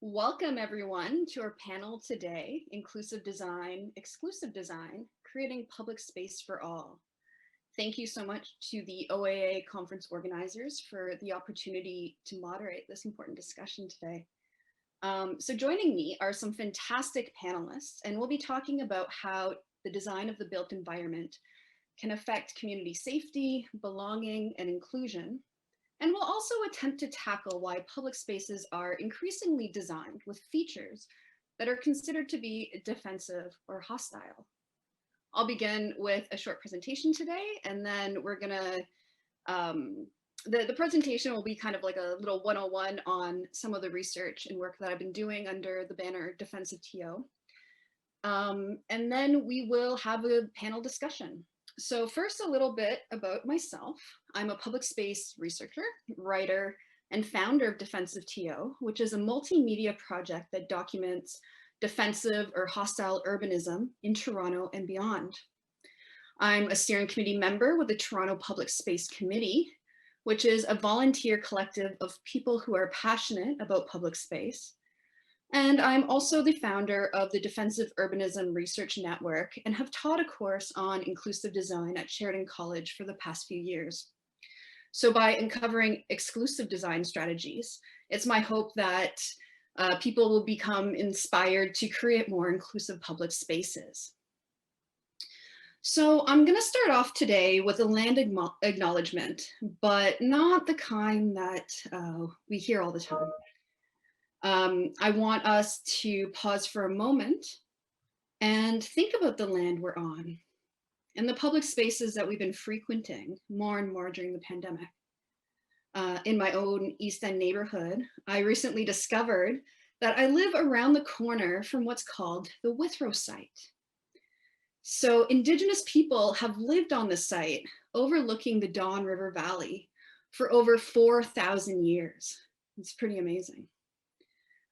Welcome everyone to our panel today, Inclusive Design, Exclusive Design, Creating Public Space for All. Thank you so much to the OAA conference organizers for the opportunity to moderate this important discussion today. So joining me are some fantastic panelists, and we'll be talking about how the design of the built environment can affect community safety, belonging, and inclusion. And we'll also attempt to tackle why public spaces are increasingly designed with features that are considered to be defensive or hostile. I'll begin with a short presentation today, and then we're gonna, the presentation will be kind of like a little 101 on some of the research and work that I've been doing under the banner Defensive TO. And then we will have a panel discussion. So first, a little bit about myself. I'm a public space researcher, writer, and founder of Defensive TO, which is a multimedia project that documents defensive or hostile urbanism in Toronto and beyond. I'm a steering committee member with the Toronto Public Space Committee, which is a volunteer collective of people who are passionate about public space. And I'm also the founder of the Defensive Urbanism Research Network and have taught a course on inclusive design at Sheridan College for the past few years. So by uncovering exclusive design strategies, it's my hope that people will become inspired to create more inclusive public spaces. So I'm going to start off today with a land acknowledgement, but not the kind that we hear all the time. I want us to pause for a moment and think about the land we're on and the public spaces that we've been frequenting more and more during the pandemic. In my own East End neighborhood, I recently discovered that I live around the corner from what's called the Withrow site. So Indigenous people have lived on the site overlooking the Don River Valley for over 4,000 years. It's pretty amazing.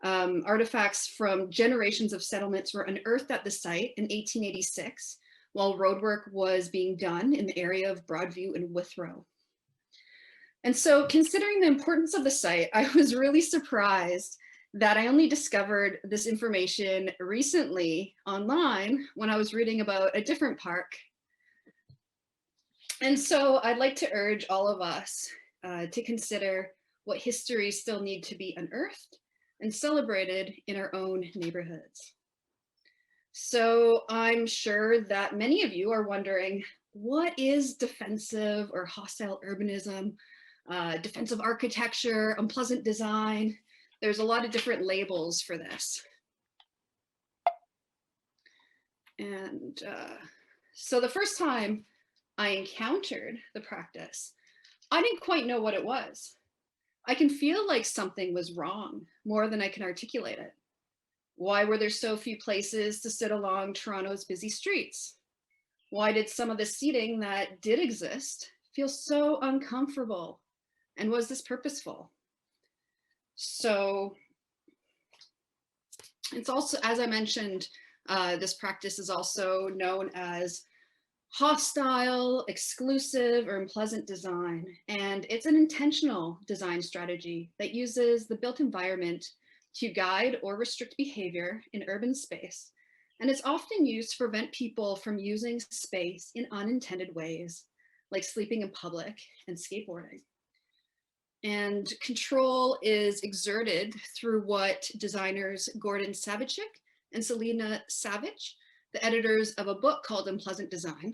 Artifacts from generations of settlements were unearthed at the site in 1886 while roadwork was being done in the area of Broadview and Withrow. And so considering the importance of the site, I was really surprised that I only discovered this information recently online when I was reading about a different park. And so I'd like to urge all of us to consider what histories still need to be unearthed and celebrated in our own neighborhoods. So I'm sure that many of you are wondering, what is defensive or hostile urbanism, defensive architecture, unpleasant design? There's a lot of different labels for this. And so the first time I encountered the practice, I didn't quite know what it was. I can feel like something was wrong more than I can articulate it. Why were there so few places to sit along Toronto's busy streets? Why did some of the seating that did exist feel so uncomfortable? And was this purposeful? So it's also, as I mentioned, this practice is also known as hostile, exclusive, or unpleasant design. And it's an intentional design strategy that uses the built environment to guide or restrict behavior in urban space. And it's often used to prevent people from using space in unintended ways, like sleeping in public and skateboarding. And control is exerted through what designers Gordon Savicek and Selena Savage, the editors of a book called Unpleasant Design.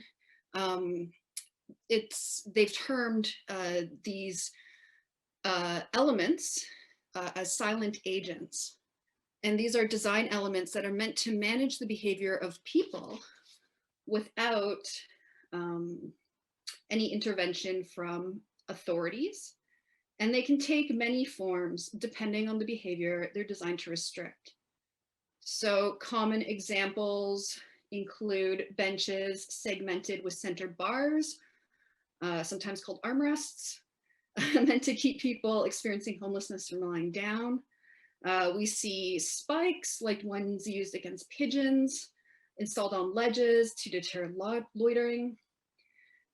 They've termed these elements as silent agents. And these are design elements that are meant to manage the behavior of people without any intervention from authorities. And they can take many forms depending on the behavior they're designed to restrict. So common examples include benches segmented with center bars, sometimes called armrests, meant to keep people experiencing homelessness from lying down. We see spikes like ones used against pigeons, installed on ledges to deter loitering.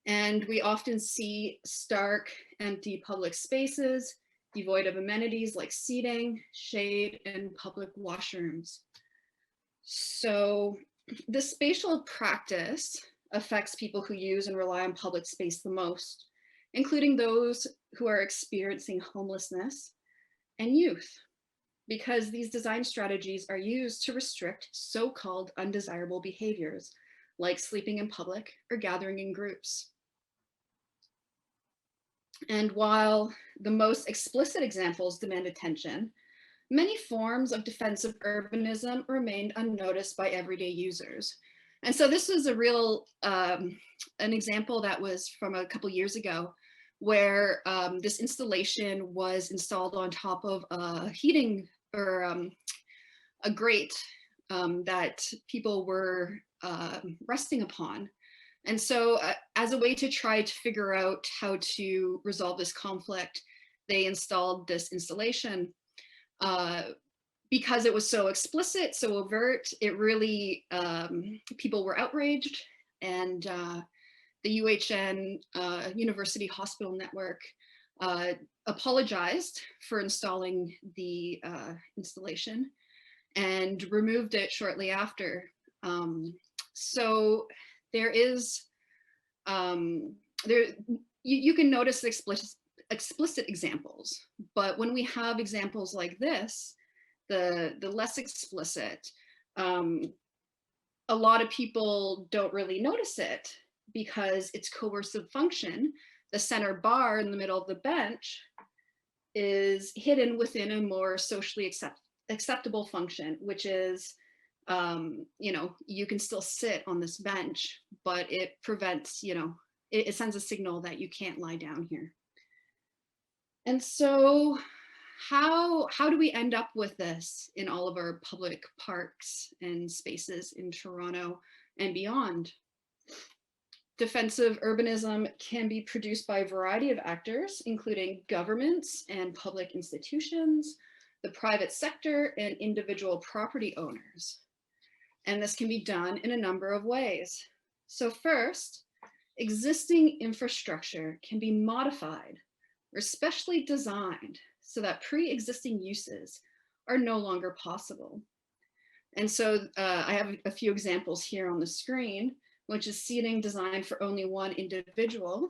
And we often see stark, empty public spaces devoid of amenities like seating, shade, and public washrooms. So this spatial practice affects people who use and rely on public space the most, including those who are experiencing homelessness and youth, because these design strategies are used to restrict so-called undesirable behaviors, like sleeping in public or gathering in groups. And while the most explicit examples demand attention, many forms of defensive urbanism remained unnoticed by everyday users. And so this was a real, an example that was from a couple years ago, where this installation was installed on top of a heating or a grate that people were resting upon. And so as a way to try to figure out how to resolve this conflict, they installed this installation. Because it was so explicit, so overt, it really, people were outraged, and the UHN University Hospital Network apologized for installing the installation and removed it shortly after. So there is, you can notice the explicit examples, but when we have examples like this, the less explicit, a lot of people don't really notice it because its coercive function, the center bar in the middle of the bench, is hidden within a more socially acceptable function, which is, you know, you can still sit on this bench, but it prevents, you know, it sends a signal that you can't lie down here. And so how do we end up with this in all of our public parks and spaces in Toronto and beyond? Defensive urbanism can be produced by a variety of actors, including governments and public institutions, the private sector, and individual property owners. And this can be done in a number of ways. So first, existing infrastructure can be modified or specially designed so that pre-existing uses are no longer possible. And so I have a few examples here on the screen, which is seating designed for only one individual,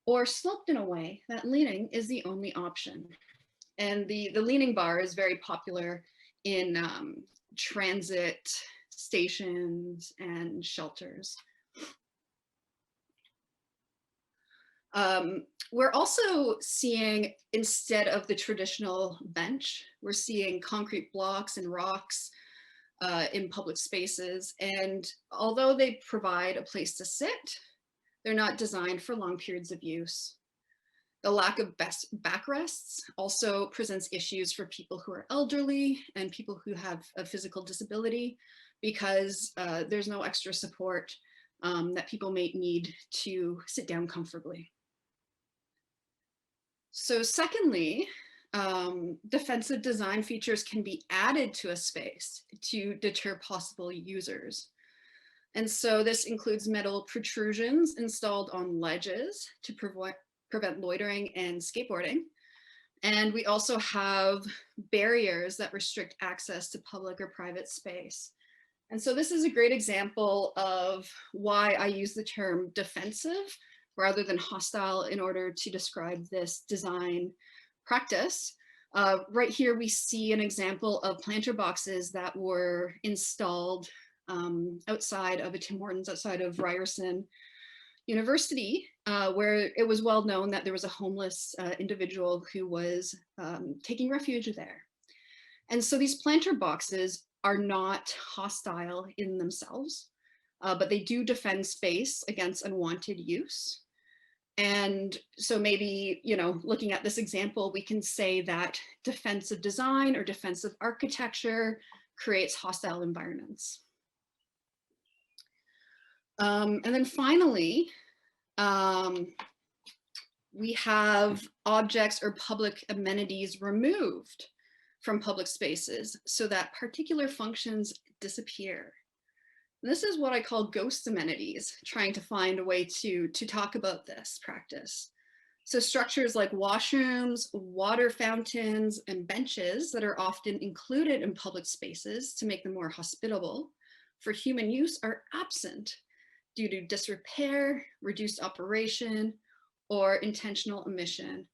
or sloped in a way that leaning is the only option. And the leaning bar is very popular in transit stations and shelters. We're also seeing, instead of the traditional bench, we're seeing concrete blocks and rocks in public spaces. And although they provide a place to sit, they're not designed for long periods of use. The lack of backrests also presents issues for people who are elderly and people who have a physical disability, because there's no extra support that people may need to sit down comfortably. So secondly, defensive design features can be added to a space to deter possible users. And so this includes metal protrusions installed on ledges to prevent loitering and skateboarding. And we also have barriers that restrict access to public or private space. And so this is a great example of why I use the term defensive rather than hostile in order to describe this design practice. Right here, we see an example of planter boxes that were installed outside of a Tim Hortons, outside of Ryerson University, where it was well known that there was a homeless individual who was taking refuge there. And so these planter boxes are not hostile in themselves, but they do defend space against unwanted use. And so maybe, you know, looking at this example, we can say that defensive design or defensive architecture creates hostile environments. And then finally, we have objects or public amenities removed from public spaces so that particular functions disappear. And this is what I call ghost amenities, trying to find a way to talk about this practice. So structures like washrooms, water fountains, and benches that are often included in public spaces to make them more hospitable for human use are absent due to disrepair, reduced operation, or intentional omission.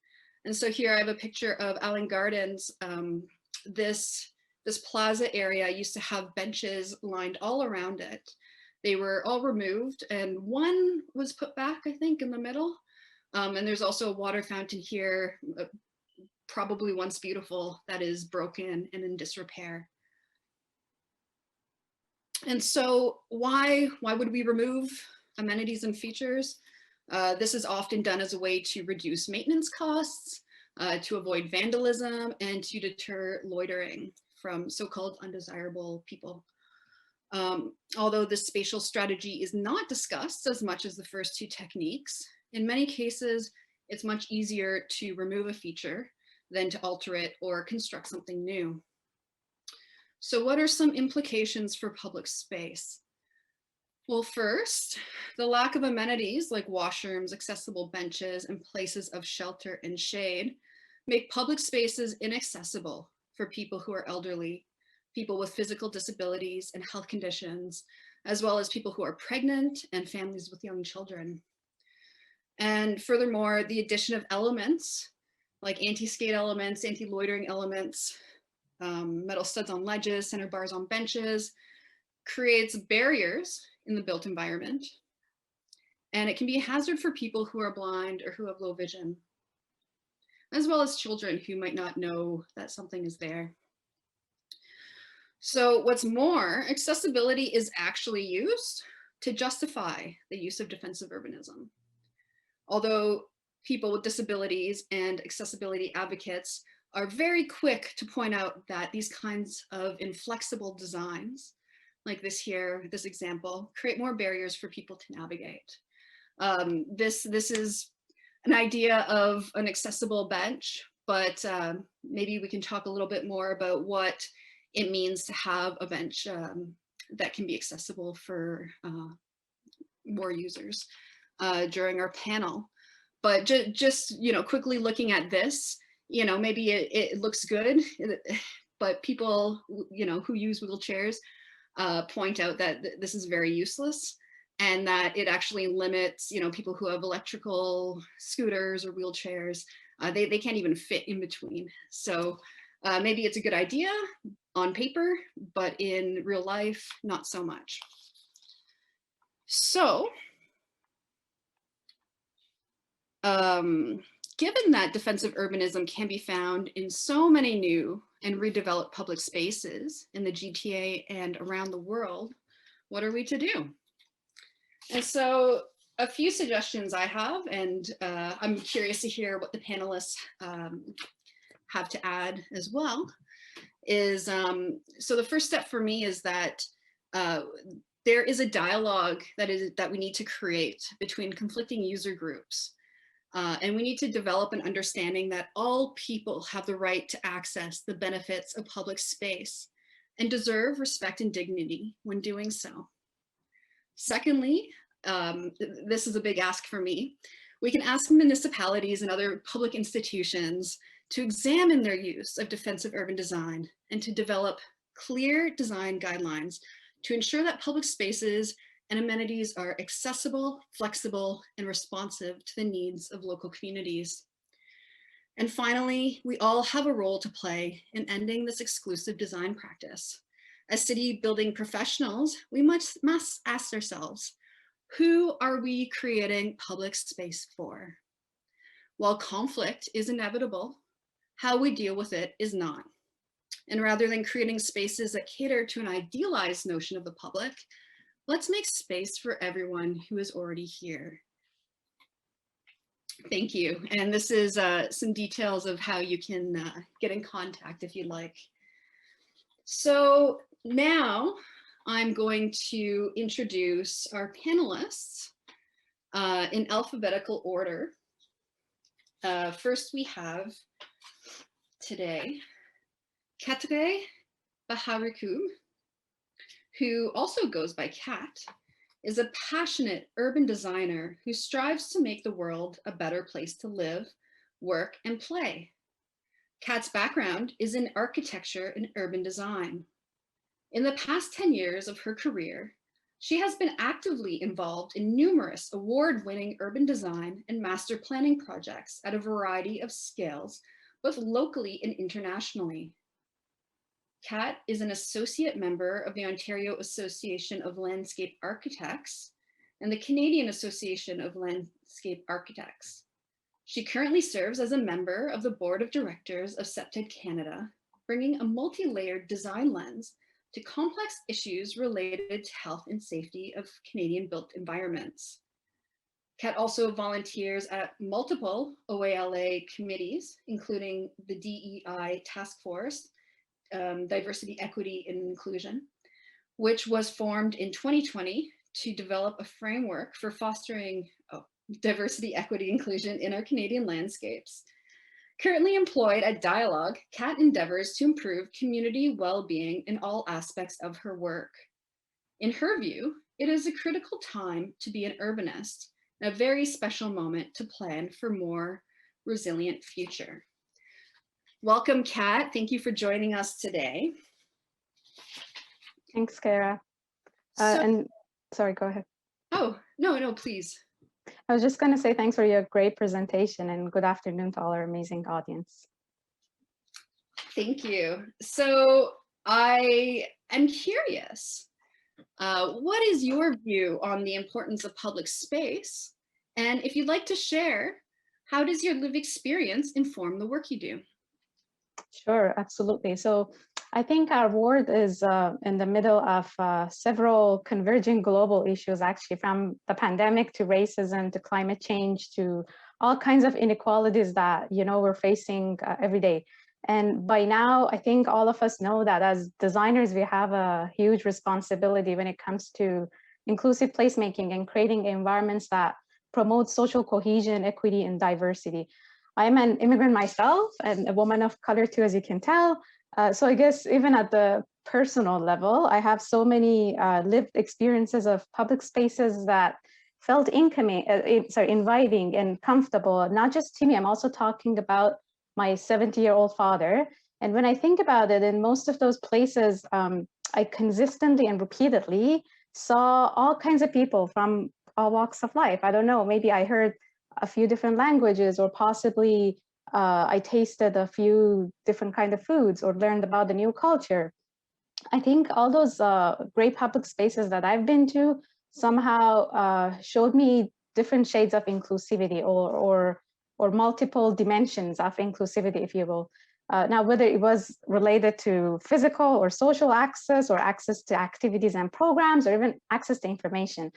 And so here I have a picture of Allen Gardens. This plaza area used to have benches lined all around it. They were all removed and one was put back, I think, in the middle. And there's also a water fountain here, probably once beautiful, that is broken and in disrepair. And so why would we remove amenities and features? This is often done as a way to reduce maintenance costs, to avoid vandalism, and to deter loitering from so-called undesirable people. Although this spatial strategy is not discussed as much as the first two techniques, in many cases, it's much easier to remove a feature than to alter it or construct something new. So what are some implications for public space? Well, first, the lack of amenities like washrooms, accessible benches, and places of shelter and shade make public spaces inaccessible for people who are elderly, people with physical disabilities and health conditions, as well as people who are pregnant and families with young children. And furthermore, the addition of elements like anti-skate elements, anti-loitering elements, metal studs on ledges, center bars on benches, creates barriers in the built environment. And it can be a hazard for people who are blind or who have low vision, as well as children who might not know that something is there. So what's more, accessibility is actually used to justify the use of defensive urbanism. Although people with disabilities and accessibility advocates are very quick to point out that these kinds of inflexible designs, like this here, this example, create more barriers for people to navigate. This is an idea of an accessible bench, but maybe we can talk a little bit more about what it means to have a bench that can be accessible for more users during our panel. But just quickly looking at this, maybe it looks good, but people who use wheelchairs point out that this is very useless and that it actually limits people who have electrical scooters or wheelchairs. They can't even fit in between. So maybe it's a good idea on paper, but in real life, not so much. So given that defensive urbanism can be found in so many new and redeveloped public spaces in the GTA and around the world, what are we to do? And so a few suggestions I have, and I'm curious to hear what the panelists have to add as well, is so the first step for me is that there is a dialogue that we need to create between conflicting user groups. And we need to develop an understanding that all people have the right to access the benefits of public space and deserve respect and dignity when doing so. Secondly, this is a big ask for me. We can ask municipalities and other public institutions to examine their use of defensive urban design and to develop clear design guidelines to ensure that public spaces and amenities are accessible, flexible, and responsive to the needs of local communities. And finally, we all have a role to play in ending this exclusive design practice. As city building professionals, we must ask ourselves, who are we creating public space for? While conflict is inevitable, how we deal with it is not. And rather than creating spaces that cater to an idealized notion of the public, let's make space for everyone who is already here. Thank you. And this is some details of how you can get in contact if you'd like. So now I'm going to introduce our panelists in alphabetical order. First we have today Katre Baharikum, who also goes by Kat, is a passionate urban designer who strives to make the world a better place to live, work, and play. Kat's background is in architecture and urban design. In the past 10 years of her career, she has been actively involved in numerous award-winning urban design and master planning projects at a variety of scales, both locally and internationally. Kat is an associate member of the Ontario Association of Landscape Architects and the Canadian Association of Landscape Architects. She currently serves as a member of the board of directors of SEPTED Canada, bringing a multi-layered design lens to complex issues related to health and safety of Canadian built environments. Kat also volunteers at multiple OALA committees, including the DEI Task Force, Diversity, Equity, and Inclusion, which was formed in 2020 to develop a framework for fostering diversity, equity, inclusion in our Canadian landscapes. Currently employed at Dialogue, Kat endeavors to improve community well-being in all aspects of her work. In her view, it is a critical time to be an urbanist and a very special moment to plan for a more resilient future. Welcome, Kat. Thank you for joining us today. Thanks, Kara. And sorry, go ahead. Oh, no, please. I was just going to say thanks for your great presentation and good afternoon to all our amazing audience. Thank you. So I am curious, what is your view on the importance of public space? And if you'd like to share, how does your lived experience inform the work you do? Sure, absolutely. So I think our ward is in the middle of several converging global issues, actually, from the pandemic to racism to climate change to all kinds of inequalities that, we're facing every day. And by now, I think all of us know that as designers, we have a huge responsibility when it comes to inclusive placemaking and creating environments that promote social cohesion, equity, and diversity. I'm an immigrant myself and a woman of color too, as you can tell. So I guess even at the personal level, I have so many lived experiences of public spaces that felt inviting and comfortable, not just to me. I'm also talking about my 70-year-old father. And when I think about it, in most of those places, I consistently and repeatedly saw all kinds of people from all walks of life. I don't know, maybe I heard a few different languages, or possibly I tasted a few different kind of foods or learned about the new culture. I think all those great public spaces that I've been to somehow showed me different shades of inclusivity or multiple dimensions of inclusivity, if you will. Now, whether it was related to physical or social access, or access to activities and programs, or even access to information.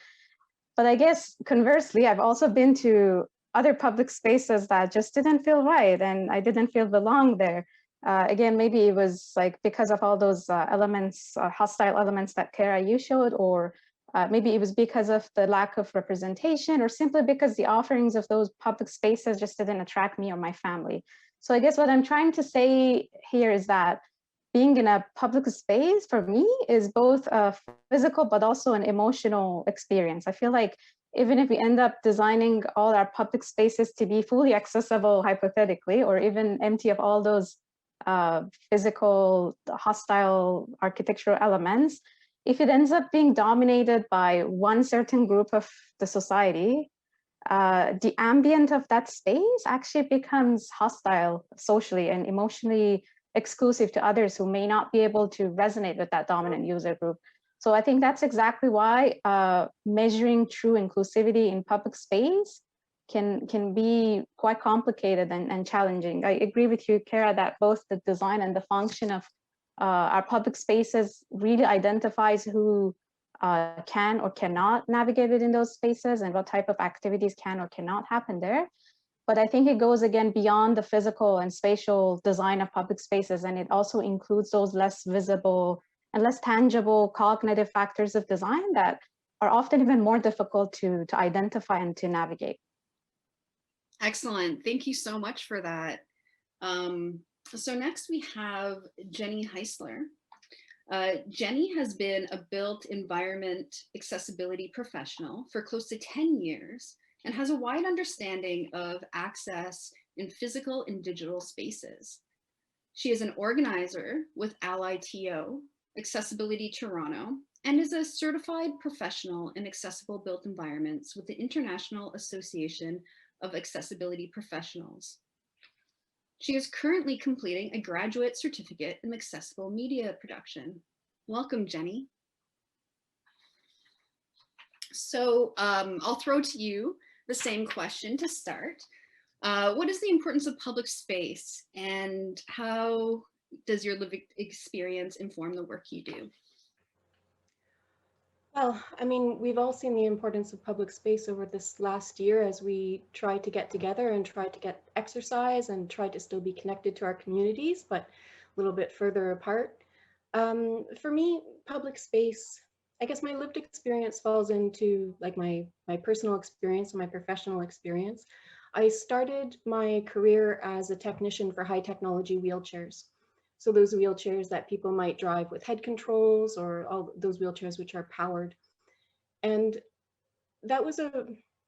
But I guess conversely, I've also been to other public spaces that just didn't feel right, and I didn't feel belong there. Again, maybe it was like because of all those elements, hostile elements that Kara, you showed, or maybe it was because of the lack of representation, or simply because the offerings of those public spaces just didn't attract me or my family. So I guess what I'm trying to say here is that being in a public space for me is both a physical but also an emotional experience. I feel like even if we end up designing all our public spaces to be fully accessible, hypothetically, or even empty of all those physical, hostile architectural elements, if it ends up being dominated by one certain group of the society, the ambient of that space actually becomes hostile socially and emotionally exclusive to others who may not be able to resonate with that dominant user group. So I think that's exactly why measuring true inclusivity in public space can be quite complicated and challenging. I agree with you, Kara, that both the design and the function of our public spaces really identifies who can or cannot navigate within those spaces and what type of activities can or cannot happen there. But I think it goes again beyond the physical and spatial design of public spaces, and it also includes those less visible and less tangible cognitive factors of design that are often even more difficult to identify and to navigate. Excellent. Thank you so much for that. So next we have Jenny Heisler. Jenny has been a built environment accessibility professional for close to 10 years and has a wide understanding of access in physical and digital spaces. She is an organizer with Ally TO, Accessibility Toronto, and is a certified professional in accessible built environments with the International Association of Accessibility Professionals. She is currently completing a graduate certificate in accessible media production. Welcome, Jenny. So I'll throw to you the same question to start. What is the importance of public space, and how does your lived experience inform the work you do? Well, I mean, we've all seen the importance of public space over this last year as we try to get together and try to get exercise and try to still be connected to our communities, but a little bit further apart. For me, public space, I guess my lived experience falls into like my personal experience and my professional experience. I started my career as a technician for high technology wheelchairs. So those wheelchairs that people might drive with head controls, or all those wheelchairs which are powered. And that was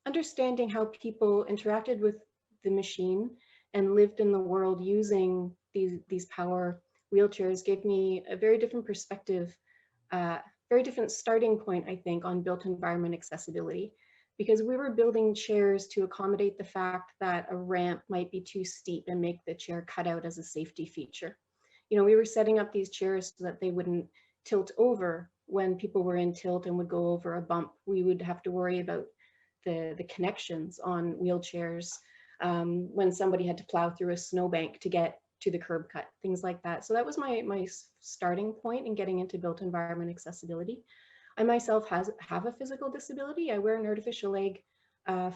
understanding how people interacted with the machine and lived in the world using these power wheelchairs gave me a very different perspective, very different starting point, I think, on built environment accessibility, because we were building chairs to accommodate the fact that a ramp might be too steep and make the chair cut out as a safety feature. You know, we were setting up these chairs so that they wouldn't tilt over when people were in tilt and would go over a bump. We would have to worry about the connections on wheelchairs when somebody had to plow through a snowbank to get to the curb cut, things like that. So that was my starting point in getting into built environment accessibility. I myself have a physical disability. I wear an artificial leg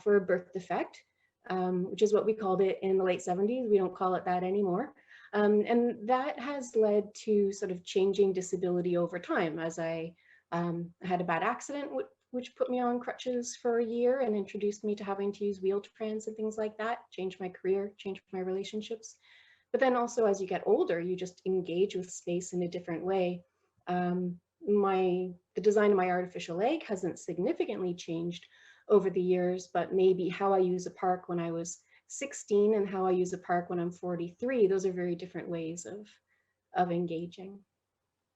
for a birth defect, which is what we called it in the late 70s. We don't call it that anymore. And that has led to sort of changing disability over time, as I had a bad accident, which put me on crutches for a year and introduced me to having to use Wheel-Trans and things like that, changed my career, changed my relationships. But then also as you get older, you just engage with space in a different way. The design of my artificial leg hasn't significantly changed over the years, but maybe how I use a park when I was 16 and how I use a park when I'm 43, those are very different ways of engaging.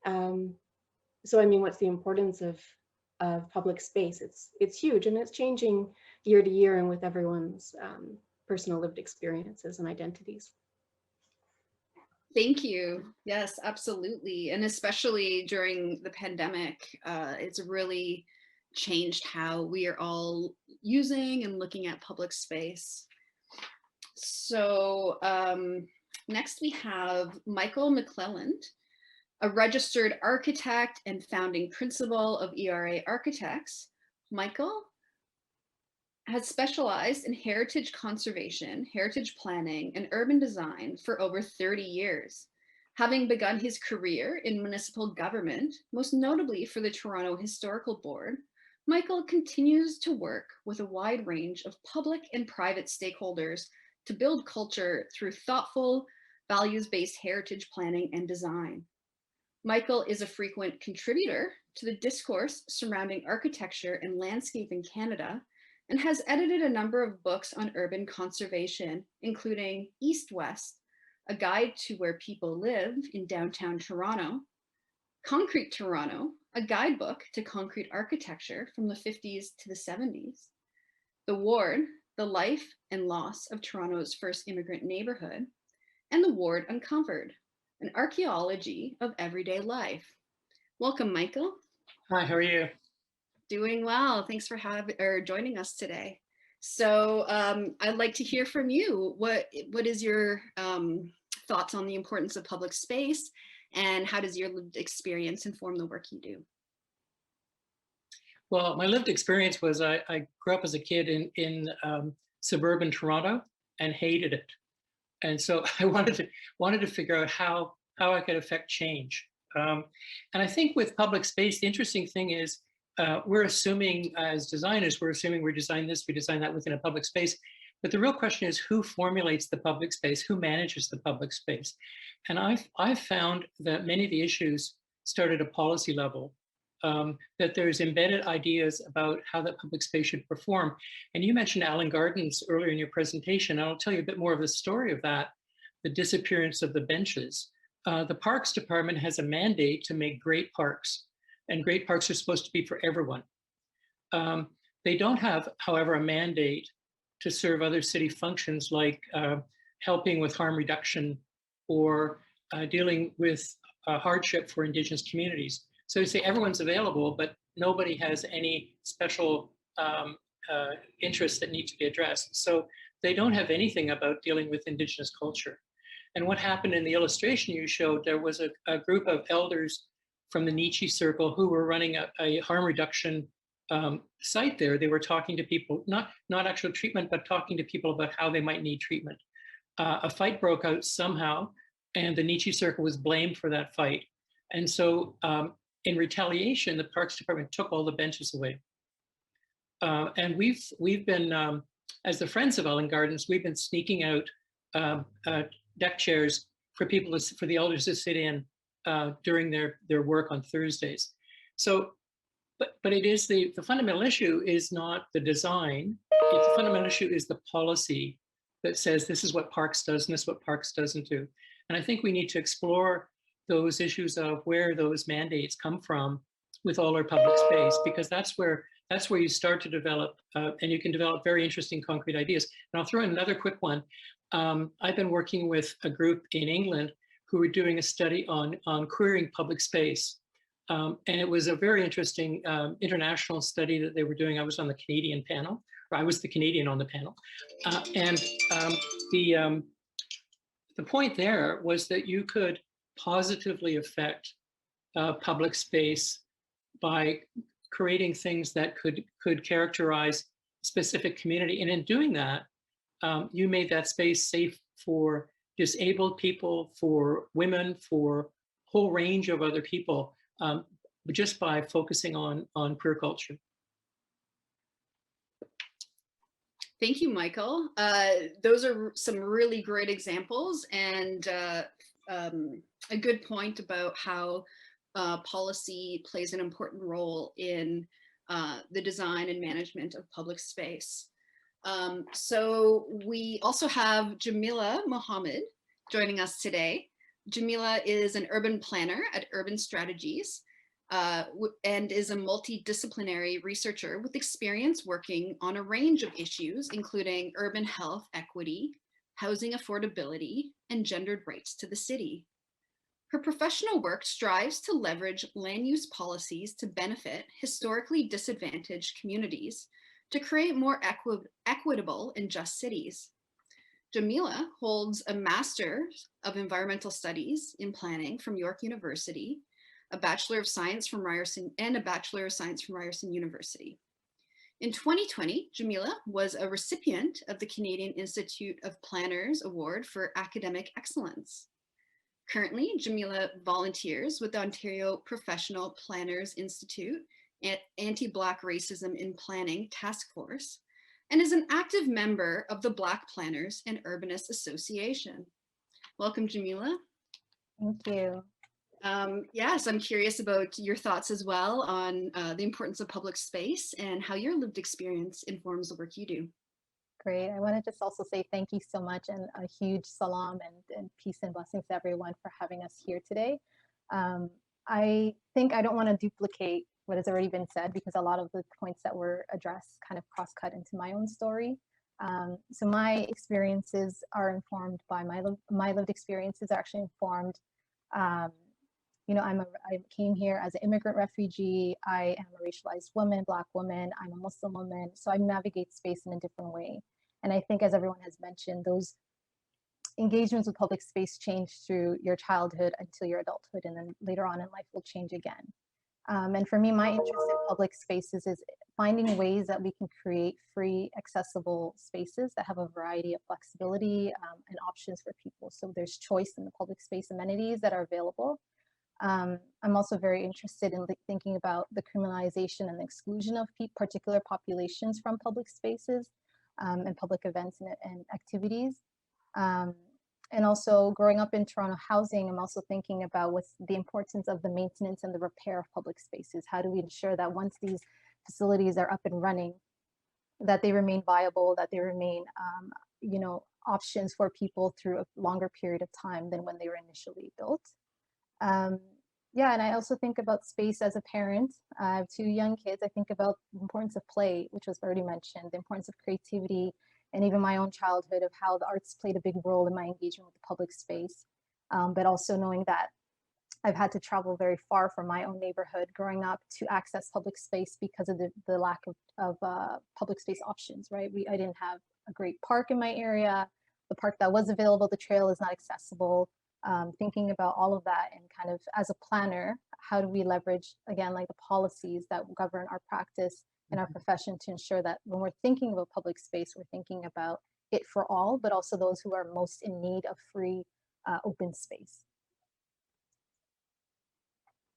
So I mean, what's the importance of public space? It's huge, and it's changing year to year and with everyone's personal lived experiences and identities. Thank you. Yes, absolutely. And especially during the pandemic, it's really changed how we are all using and looking at public space. So next we have Michael Mcclelland, a registered architect and founding principal of ERA Architects. Michael has specialized in heritage conservation, heritage planning, and urban design for over 30 years, having begun his career in municipal government, most notably for the Toronto Historical Board. Michael continues to work with a wide range of public and private stakeholders to build culture through thoughtful, values-based heritage planning and design. Michael is a frequent contributor to the discourse surrounding architecture and landscape in Canada, and has edited a number of books on urban conservation, including East West, a guide to where people live in downtown Toronto, Concrete Toronto, a guidebook to concrete architecture from the 50s to the 70s, The Ward, the life and loss of Toronto's first immigrant neighborhood, and The Ward Uncovered, an archaeology of everyday life. Welcome, Michael. Hi, how are you? Doing well. Thanks for joining us today. So I'd like to hear from you. What is your thoughts on the importance of public space, and how does your lived experience inform the work you do? Well, my lived experience was I grew up as a kid in suburban Toronto and hated it. And so I wanted to figure out how I could affect change. And I think with public space, the interesting thing is we're assuming as designers, we're design this, we design that within a public space. But the real question is who formulates the public space, who manages the public space? And I've found that many of the issues start at a policy level, that there's embedded ideas about how that public space should perform. And you mentioned Allen Gardens earlier in your presentation. I'll tell you a bit more of the story of that, the disappearance of the benches. The Parks Department has a mandate to make great parks, and great parks are supposed to be for everyone. They don't have, however, a mandate to serve other city functions like helping with harm reduction or dealing with hardship for Indigenous communities. So you say everyone's available, but nobody has any special interests that need to be addressed. So they don't have anything about dealing with Indigenous culture. And what happened in the illustration you showed, there was a group of elders from the Nietzsche Circle who were running a harm reduction site there. They were talking to people, not actual treatment, but talking to people about how they might need treatment. A fight broke out somehow, and the Nietzsche Circle was blamed for that fight. And so in retaliation, the Parks Department took all the benches away. And we've been, as the Friends of Allen Gardens, we've been sneaking out deck chairs for people for the elders to sit in during their work on Thursdays. So, but it is the fundamental issue is not the design. The fundamental issue is the policy that says this is what Parks does and this is what Parks doesn't do. And I think we need to explore those issues of where those mandates come from with all our public space, because that's where you start to develop, and you can develop very interesting concrete ideas. And I'll throw in another quick one. I've been working with a group in England who were doing a study on queering public space. And it was a very interesting international study that they were doing. I was on the Canadian panel, or I was the Canadian on the panel. And the point there was that you could positively affect public space by creating things that could characterize a specific community. And in doing that, you made that space safe for disabled people, for women, for a whole range of other people, just by focusing on queer culture. Thank you, Michael. Those are some really great examples, and a good point about how policy plays an important role in the design and management of public space. So we also have Jamila Mohammed joining us today. Jamila is an urban planner at Urban Strategies and is a multidisciplinary researcher with experience working on a range of issues, including urban health equity, housing affordability, and gendered rights to the city. Her professional work strives to leverage land use policies to benefit historically disadvantaged communities to create more equitable and just cities. Jamila holds a Master's of Environmental Studies in Planning from York University, a Bachelor of Science from Ryerson, and a Bachelor of Science from Ryerson University. In 2020, Jamila was a recipient of the Canadian Institute of Planners Award for Academic Excellence. Currently, Jamila volunteers with the Ontario Professional Planners Institute and Anti-Black Racism in Planning Task Force, and is an active member of the Black Planners and Urbanists Association. Welcome, Jamila. Thank you. Yes, I'm curious about your thoughts as well on the importance of public space and how your lived experience informs the work you do. Great. I want to just also say thank you so much, and a huge salam and peace and blessings to everyone for having us here today. I think I don't want to duplicate what has already been said, because a lot of the points that were addressed kind of cross-cut into my own story. So my experiences are informed by my lived experiences are actually informed. You know, I came here as an immigrant refugee. I am a racialized woman, Black woman. I'm a Muslim woman. So I navigate space in a different way. And I think, as everyone has mentioned, those engagements with public space change through your childhood until your adulthood, and then later on in life will change again. And for me, my interest in public spaces is finding ways that we can create free, accessible spaces that have a variety of flexibility and options for people. So there's choice in the public space amenities that are available. I'm also very interested in thinking about the criminalization and the exclusion of particular populations from public spaces and public events and activities. And also growing up in Toronto housing, I'm also thinking about what's the importance of the maintenance and the repair of public spaces. How do we ensure that once these facilities are up and running, that they remain viable, that they remain, you know, options for people through a longer period of time than when they were initially built. Yeah, and I also think about space as a parent. I have 2 young kids. I think about the importance of play, which was already mentioned, the importance of creativity, and even my own childhood of how the arts played a big role in my engagement with the public space. But also knowing that I've had to travel very far from my own neighborhood growing up to access public space because of the lack of public space options, right? I didn't have a great park in my area. The park that was available, the trail is not accessible. Thinking about all of that and kind of as a planner, how do we leverage, again, like the policies that govern our practice and our profession to ensure that when we're thinking about public space, we're thinking about it for all, but also those who are most in need of free open space.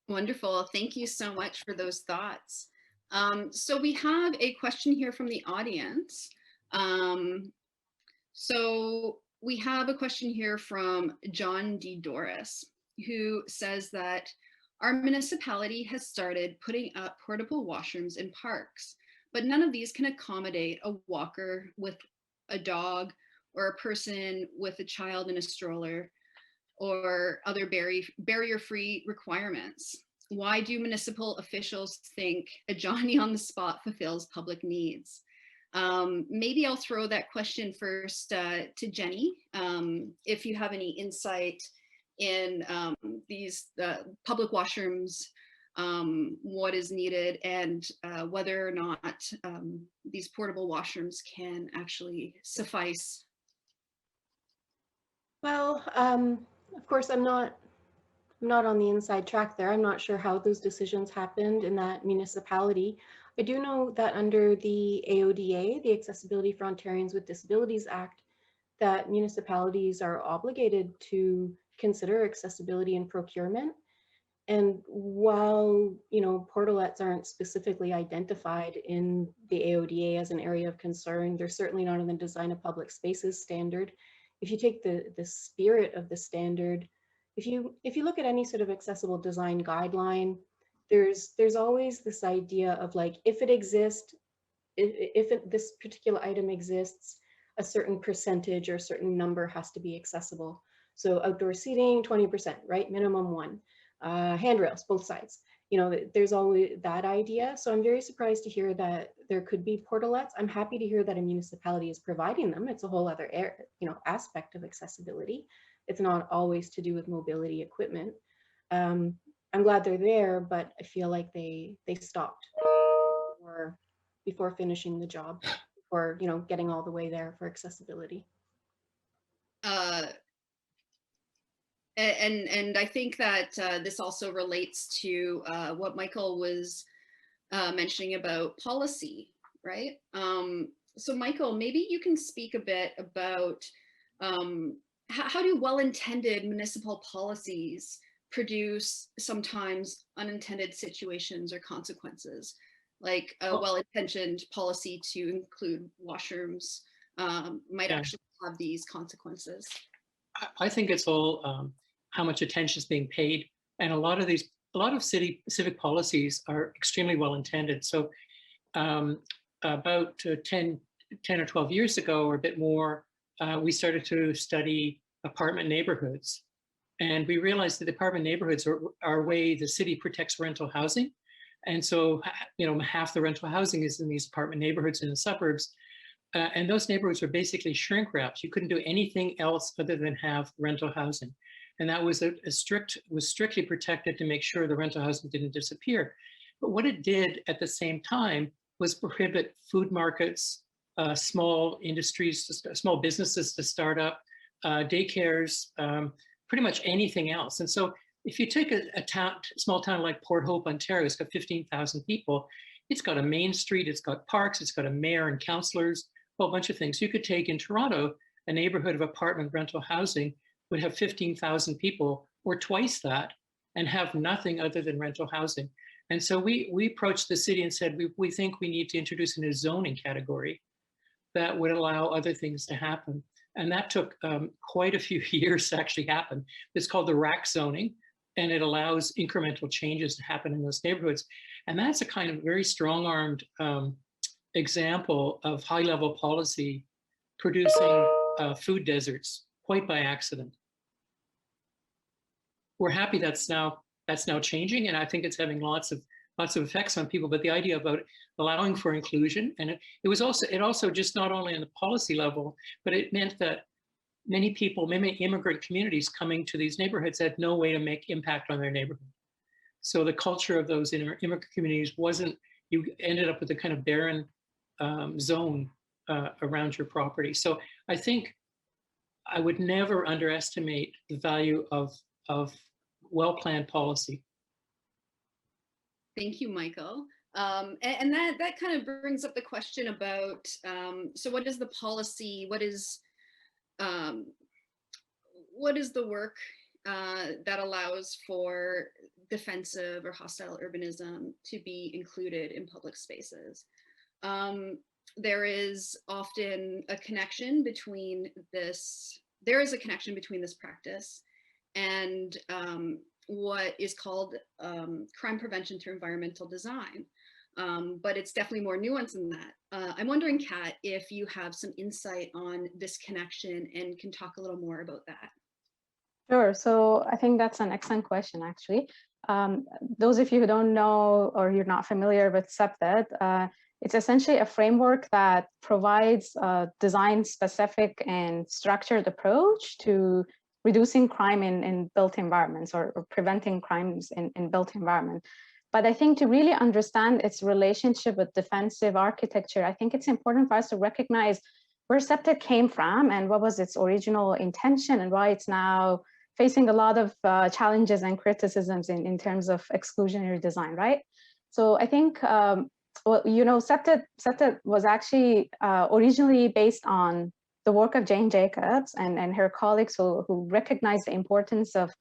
Wonderful. Thank you so much for those thoughts. So we have a question here from the audience. So we have a question here from John D. Doris, who says that our municipality has started putting up portable washrooms in parks, but none of these can accommodate a walker with a dog or a person with a child in a stroller or other barrier-free requirements. Why do municipal officials think a Johnny on the spot fulfills public needs? Maybe I'll throw that question first to Jenny. If you have any insight in these public washrooms, what is needed, and whether or not these portable washrooms can actually suffice. Well, of course, I'm not on the inside track there. I'm not sure how those decisions happened in that municipality. I do know that under the AODA, the Accessibility for Ontarians with Disabilities Act, that municipalities are obligated to consider accessibility in procurement. And while, you know, portalets aren't specifically identified in the AODA as an area of concern, they're certainly not in the Design of Public Spaces standard. If you take the spirit of the standard, if you look at any sort of accessible design guideline, there's always this idea of like, if it exists, this particular item exists, a certain percentage or a certain number has to be accessible. So outdoor seating, 20%, right? Minimum 1. Handrails, both sides. You know, there's always that idea. So I'm very surprised to hear that there could be portalets. I'm happy to hear that a municipality is providing them. It's a whole other aspect of accessibility. It's not always to do with mobility equipment. I'm glad they're there, but I feel like they stopped before finishing the job, or getting all the way there for accessibility. And I think that this also relates to what Michael was mentioning about policy, right? So Michael, maybe you can speak a bit about how do well-intended municipal policies produce sometimes unintended situations or consequences, like a well-intentioned policy to include washrooms might actually have these consequences. I think it's all how much attention is being paid, and a lot of civic policies are extremely well intended. So about 10 or 12 years ago, or a bit more, we started to study apartment neighborhoods, and we realized that apartment neighborhoods are a way the city protects rental housing, and so half the rental housing is in these apartment neighborhoods in the suburbs. And those neighborhoods were basically shrink wraps. You couldn't do anything else other than have rental housing. And that was strictly protected to make sure the rental housing didn't disappear. But what it did at the same time was prohibit food markets, small industries, small businesses to start up, daycares, pretty much anything else. And so if you take a small town like Port Hope, Ontario, it's got 15,000 people. It's got a main street, it's got parks, it's got a mayor and councillors, a whole bunch of things. You could take in Toronto, a neighborhood of apartment rental housing would have 15,000 people or twice that and have nothing other than rental housing. And so we approached the city and said, we think we need to introduce a new zoning category that would allow other things to happen. And that took quite a few years to actually happen. It's called the rack zoning, and it allows incremental changes to happen in those neighborhoods. And that's a kind of very strong-armed example of high-level policy producing food deserts quite by accident. We're happy that's now changing, and I think it's having lots of effects on people. But the idea about allowing for inclusion, and it also just not only on the policy level, but it meant that many people, many immigrant communities coming to these neighborhoods had no way to make impact on their neighborhood. So the culture of those immigrant communities wasn't, you ended up with a kind of barren zone around your property. So I think I would never underestimate the value of well-planned policy. Thank you, Michael. And that kind of brings up the question about, so what is the policy? What is the work that allows for defensive or hostile urbanism to be included in public spaces? There is often a connection between this, practice and what is called crime prevention through environmental design. But it's definitely more nuanced than that. I'm wondering, Kat, if you have some insight on this connection and can talk a little more about that. Sure. So I think that's an excellent question, actually. Those of you who don't know or you're not familiar with CEPTED, it's essentially a framework that provides a design-specific and structured approach to reducing crime in built environments or preventing crimes in built environments. But I think to really understand its relationship with defensive architecture, I think it's important for us to recognize where CEPTED came from and what was its original intention and why it's now facing a lot of challenges and criticisms in terms of exclusionary design, right? So I think, well, you know, CEPTED was actually originally based on the work of Jane Jacobs and her colleagues who recognized the importance of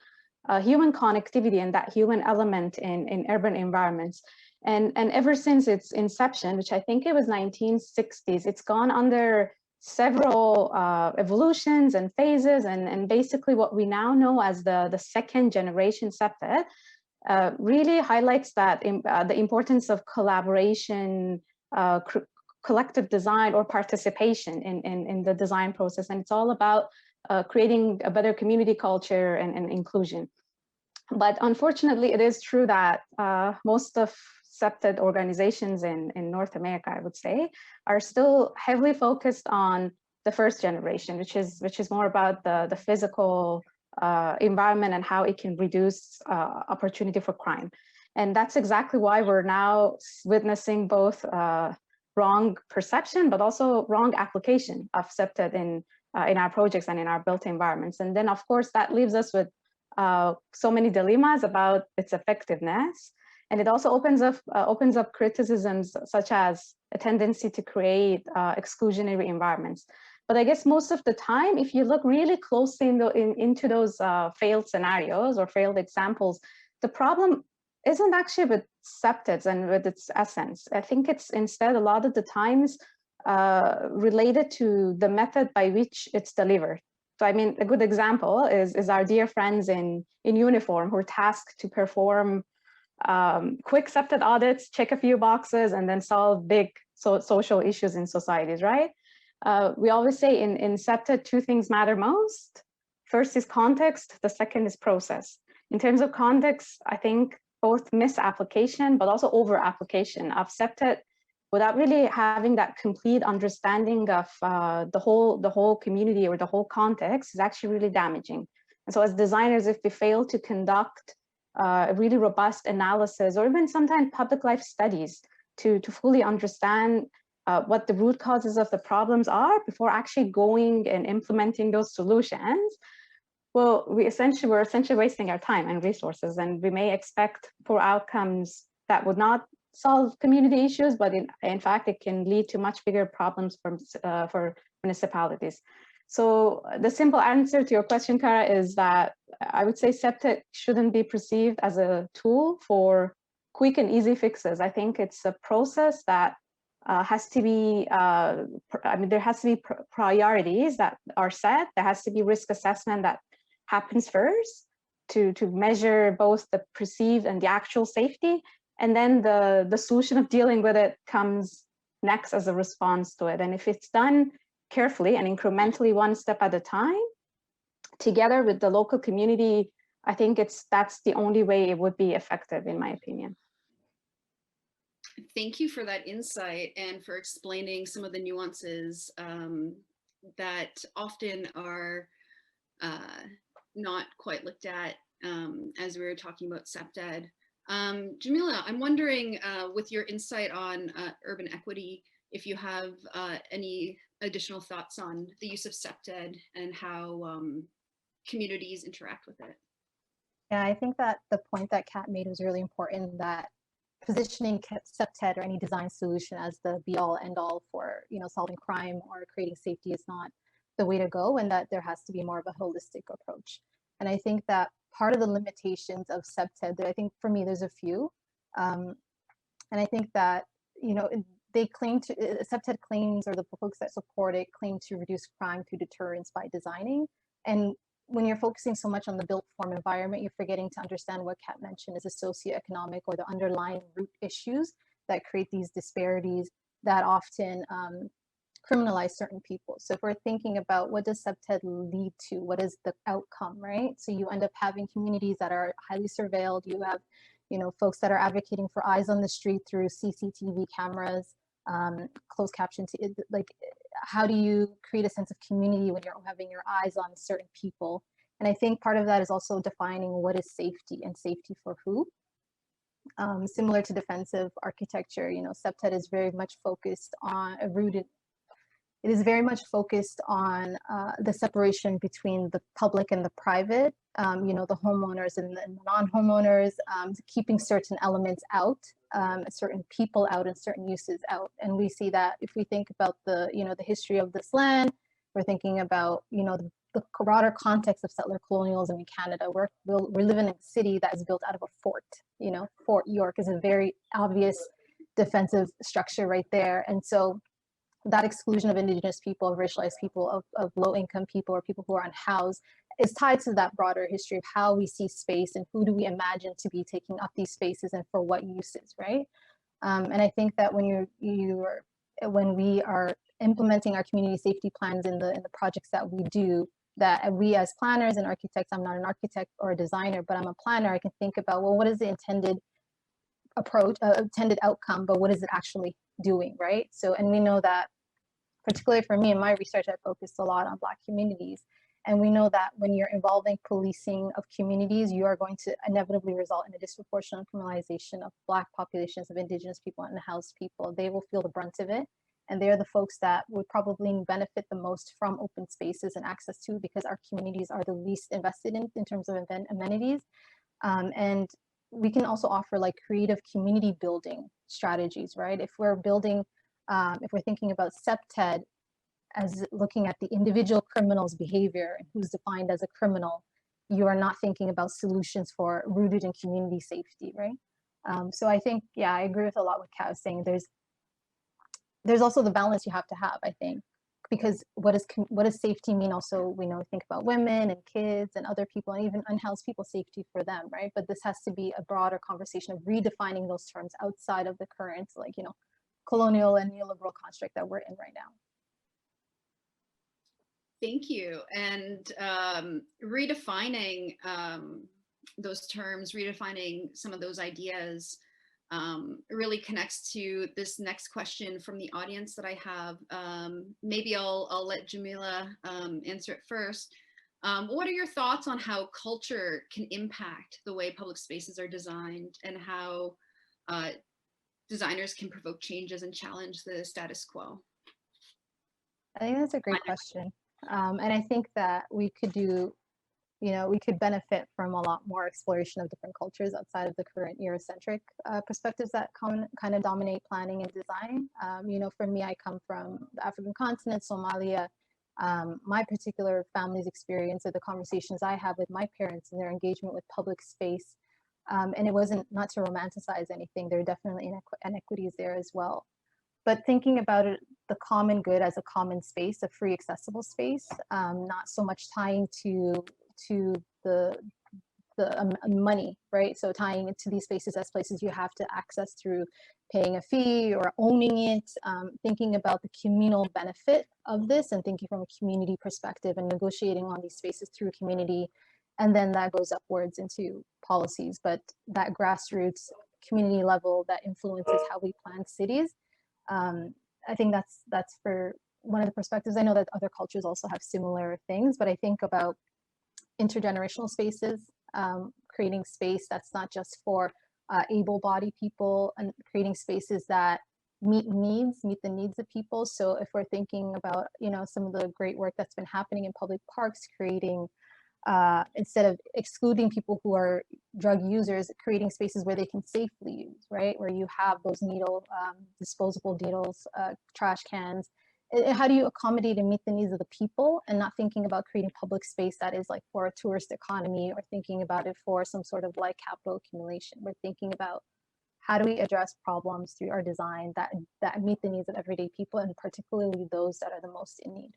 human connectivity and that human element in urban environments. And ever since its inception, which I think it was 1960s, it's gone under several evolutions and phases, and basically what we now know as the second generation CEPTED really highlights that the importance of collaboration, collective design or participation in the design process. And it's all about creating a better community culture and inclusion. But unfortunately, it is true that most of CEPTED organizations in North America, I would say, are still heavily focused on the first generation, which is more about the physical environment and how it can reduce opportunity for crime. And that's exactly why we're now witnessing both wrong perception, but also wrong application of CEPTED in our projects and in our built environments. And then, of course, that leaves us with so many dilemmas about its effectiveness. And it also opens up criticisms such as a tendency to create exclusionary environments. But I guess most of the time, if you look really closely into those failed scenarios or failed examples, the problem isn't actually with CEPTEDs and with its essence. I think it's instead a lot of the times related to the method by which it's delivered. So I mean, a good example is our dear friends in uniform who are tasked to perform quick CEPTED audits, check a few boxes, and then solve big social issues in societies, right? We always say in CEPTED, two things matter most. First is context, the second is process. In terms of context, I think both misapplication, but also over-application of CEPTED without really having that complete understanding of the whole community or the whole context is actually really damaging. And so as designers, if we fail to conduct a really robust analysis or even sometimes public life studies to fully understand what the root causes of the problems are before actually going and implementing those solutions, well, we're essentially wasting our time and resources, and we may expect poor outcomes that would not solve community issues, but in fact, it can lead to much bigger problems for municipalities. So the simple answer to your question, Kara, is that I would say CEPTED shouldn't be perceived as a tool for quick and easy fixes. I think it's a process that has to be, there has to be priorities that are set. There has to be risk assessment that happens first to measure both the perceived and the actual safety. And then the solution of dealing with it comes next as a response to it. And if it's done carefully and incrementally, one step at a time, together with the local community, I think that's the only way it would be effective, in my opinion. Thank you for that insight and for explaining some of the nuances that often are not quite looked at as we were talking about SEPTED. Jamila, I'm wondering, with your insight on urban equity, if you have any additional thoughts on the use of SEPTED and how communities interact with it. Yeah, I think that the point that Kat made was really important, that positioning SEPTED or any design solution as the be-all end-all for solving crime or creating safety is not the way to go, and that there has to be more of a holistic approach. And I think that part of the limitations of SEPTED, I think for me there's a few, and I think that they claim to, SEPTED claims, or the folks that support it claim to reduce crime through deterrence by designing. And when you're focusing so much on the built form environment, you're forgetting to understand what Kat mentioned is the socioeconomic or the underlying root issues that create these disparities that often criminalize certain people. So if we're thinking about what does SEPTED lead to, what is the outcome, right? So you end up having communities that are highly surveilled. You have, folks that are advocating for eyes on the street through CCTV cameras, closed caption, like, how do you create a sense of community when you're having your eyes on certain people? And I think part of that is also defining what is safety and safety for who. Similar to defensive architecture, SEPTED is very much focused on it is very much focused on the separation between the public and the private, the homeowners and the non-homeowners, keeping certain elements out, certain people out, and certain uses out. And we see that if we think about the history of this land, we're thinking about, the broader context of settler colonialism in Canada. We live in a city that is built out of a fort. Fort York is a very obvious defensive structure right there. And so that exclusion of Indigenous people, of racialized people, of low-income people, or people who are unhoused, is tied to that broader history of how we see space and who do we imagine to be taking up these spaces and for what uses, right? And I think that when we are implementing our community safety plans in the projects that we do, that we as planners and architects, I'm not an architect or a designer, but I'm a planner, I can think about, well, what is the intended approach, intended outcome, but what is it actually doing, right? So, and we know that, particularly for me in my research, I focused a lot on Black communities. And we know that when you're involving policing of communities, you are going to inevitably result in a disproportionate criminalization of Black populations, of Indigenous people and unhoused people. They will feel the brunt of it. And they're the folks that would probably benefit the most from open spaces and access to, because our communities are the least invested in terms of amenities. And we can also offer like creative community building strategies, right? If we're building, if we're thinking about SEPTED as looking at the individual criminal's behavior and who's defined as a criminal, you are not thinking about solutions for rooted in community safety, right? So I think, yeah, I agree with a lot what Kat was saying. There's also the balance you have to have, I think, because what does safety mean? Also, we think about women and kids and other people, and even unhoused people, safety for them, right? But this has to be a broader conversation of redefining those terms outside of the current, like, colonial and neoliberal construct that we're in right now. Thank you. And redefining those terms, redefining some of those ideas really connects to this next question from the audience that I have. Maybe I'll let Jamila answer it first. What are your thoughts on how culture can impact the way public spaces are designed, and how designers can provoke changes and challenge the status quo? I think that's a great question. And I think that we could do, we could benefit from a lot more exploration of different cultures outside of the current Eurocentric perspectives that kind of dominate planning and design. For me, I come from the African continent, Somalia. My particular family's experience, or the conversations I have with my parents and their engagement with public space, and it wasn't, not to romanticize anything, there are definitely inequities there as well. but thinking about it, the common good as a common space, a free accessible space, not so much tying to the money, right? So tying into these spaces as places you have to access through paying a fee or owning it, thinking about the communal benefit of this and thinking from a community perspective and negotiating on these spaces through community. And then that goes upwards into policies, but that grassroots community level that influences how we plan cities. I think that's for one of the perspectives. I know that other cultures also have similar things, but I think about intergenerational spaces, creating space that's not just for able-bodied people, and creating spaces that meet the needs of people. So if we're thinking about, you know, some of the great work that's been happening in public parks, creating instead of excluding people who are drug users, creating spaces where they can safely use, right? Where you have those disposable needles, trash cans. How do you accommodate and meet the needs of the people, and not thinking about creating public space that is like for a tourist economy, or thinking about it for some sort of like capital accumulation? We're thinking about how do we address problems through our design that meet the needs of everyday people, and particularly those that are the most in need.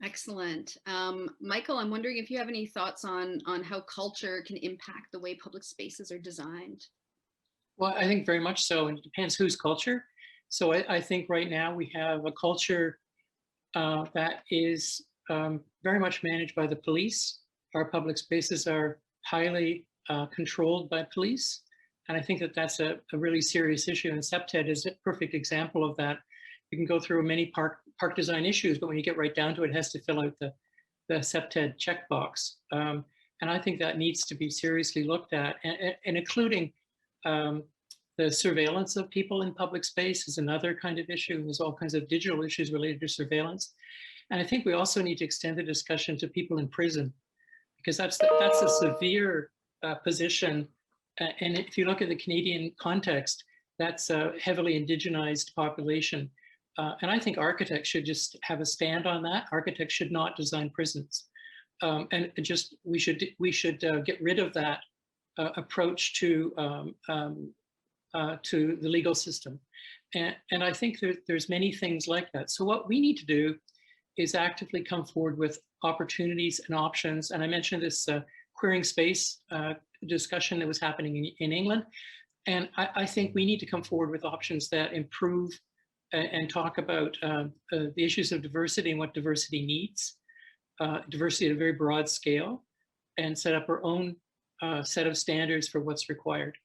Excellent. Michael, I'm wondering if you have any thoughts on how culture can impact the way public spaces are designed. Well, I think very much so, and it depends whose culture. So I think right now we have a culture that is very much managed by the police. Our public spaces are highly controlled by police. And I think that that's a really serious issue, and CEPTED is a perfect example of that. You can go through many park design issues, but when you get right down to it, it has to fill out the CEPTED checkbox. And I think that needs to be seriously looked at, and including the surveillance of people in public space is another kind of issue. There's all kinds of digital issues related to surveillance. And I think we also need to extend the discussion to people in prison, because that's a severe position. And if you look at the Canadian context, that's a heavily indigenized population. And I think architects should just have a stand on that. Architects should not design prisons. And just we should get rid of that approach to the legal system. And I think there's many things like that. So what we need to do is actively come forward with opportunities and options. And I mentioned this queering space discussion that was happening in England. And I think we need to come forward with options that improve and talk about the issues of diversity and what diversity needs, diversity at a very broad scale, and set up our own set of standards for what's required.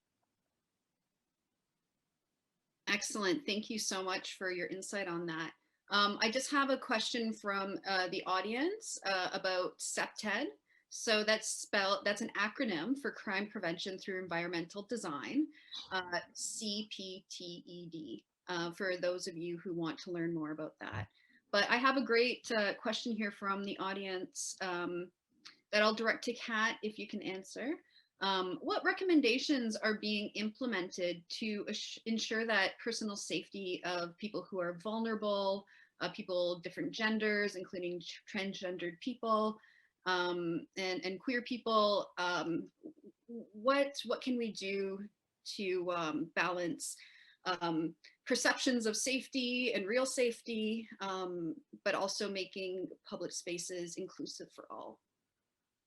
Excellent. Thank you so much for your insight on that. I just have a question from the audience about CEPTED. So that's an acronym for Crime Prevention Through Environmental Design, CPTED, for those of you who want to learn more about that. But I have a great question here from the audience that I'll direct to Kat, if you can answer. What recommendations are being implemented to ensure that personal safety of people who are vulnerable, people of different genders, including transgendered people, and queer people? What can we do to balance perceptions of safety and real safety, but also making public spaces inclusive for all?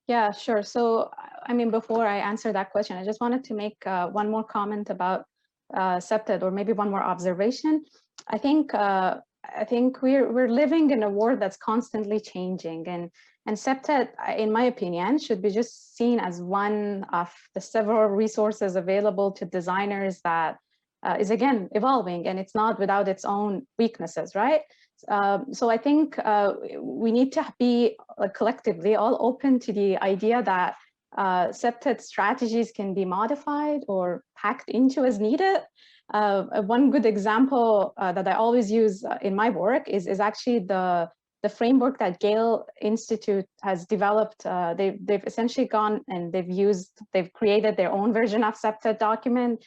Yeah, sure. So, I mean, before I answer that question, I just wanted to make one more comment about CEPTED, or maybe one more observation. I think we're living in a world that's constantly changing, and CEPTED, in my opinion, should be just seen as one of the several resources available to designers that is, again, evolving, and it's not without its own weaknesses, right? So I think we need to be collectively all open to the idea that CEPTED strategies can be modified or packed into as needed. One good example that I always use in my work is actually the framework that Gale Institute has developed. They've essentially gone and they've created their own version of CEPTED document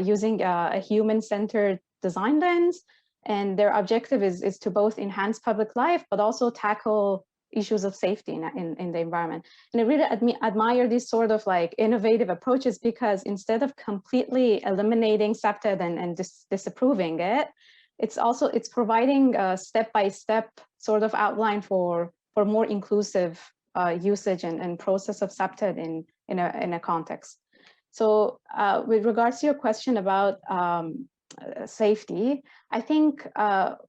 using a human-centered design lens. And their objective is to both enhance public life, but also tackle issues of safety in the environment. And I really admire these sort of like innovative approaches, because instead of completely eliminating SEPTED and disapproving it, it's providing a step-by-step sort of outline for more inclusive usage and process of SEPTED in a context. So with regards to your question about safety, I think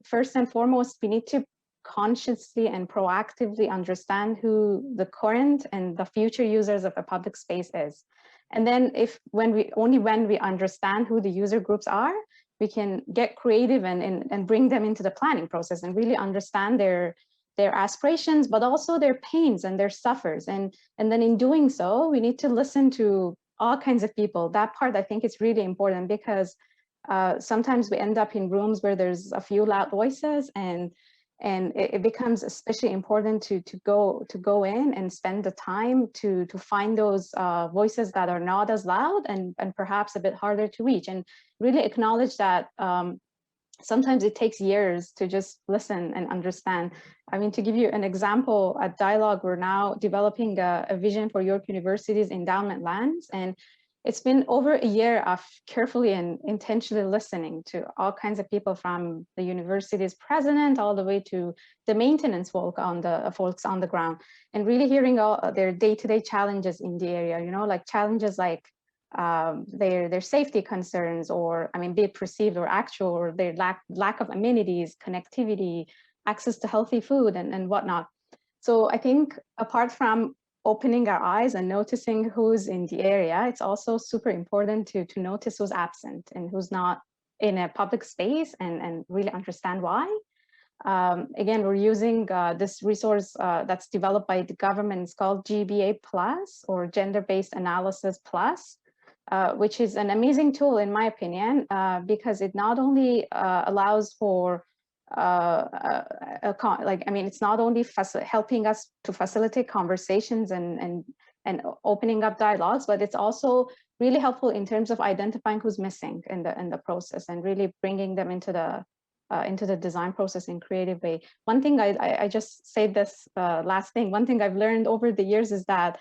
first and foremost, we need to consciously and proactively understand who the current and the future users of a public space is. And then when we understand who the user groups are, we can get creative and bring them into the planning process and really understand their aspirations, but also their pains and their suffers. And then in doing so, we need to listen to all kinds of people. That part, I think, is really important, because sometimes we end up in rooms where there's a few loud voices, and it becomes especially important to go in and spend the time to find those voices that are not as loud and perhaps a bit harder to reach, and really acknowledge that sometimes it takes years to just listen and understand. I mean, to give you an example, at Dialogue, we're now developing a vision for York University's endowment lands, and it's been over a year of carefully and intentionally listening to all kinds of people, from the university's president all the way to the maintenance folks on the ground, and really hearing all their day-to-day challenges in the area, you know, like challenges like their safety concerns, or I mean, be it perceived or actual, or their lack of amenities, connectivity, access to healthy food, and whatnot. So I think apart from opening our eyes and noticing who's in the area, it's also super important to notice who's absent and who's not in a public space, and really understand why. Again, we're using this resource that's developed by the government. It's called GBA Plus, or Gender-Based Analysis Plus, which is an amazing tool, in my opinion, because it not only allows for it's not only helping us to facilitate conversations and opening up dialogues, but it's also really helpful in terms of identifying who's missing in the process, and really bringing them into the design process in creative way. One thing I just say this last thing. One thing I've learned over the years is that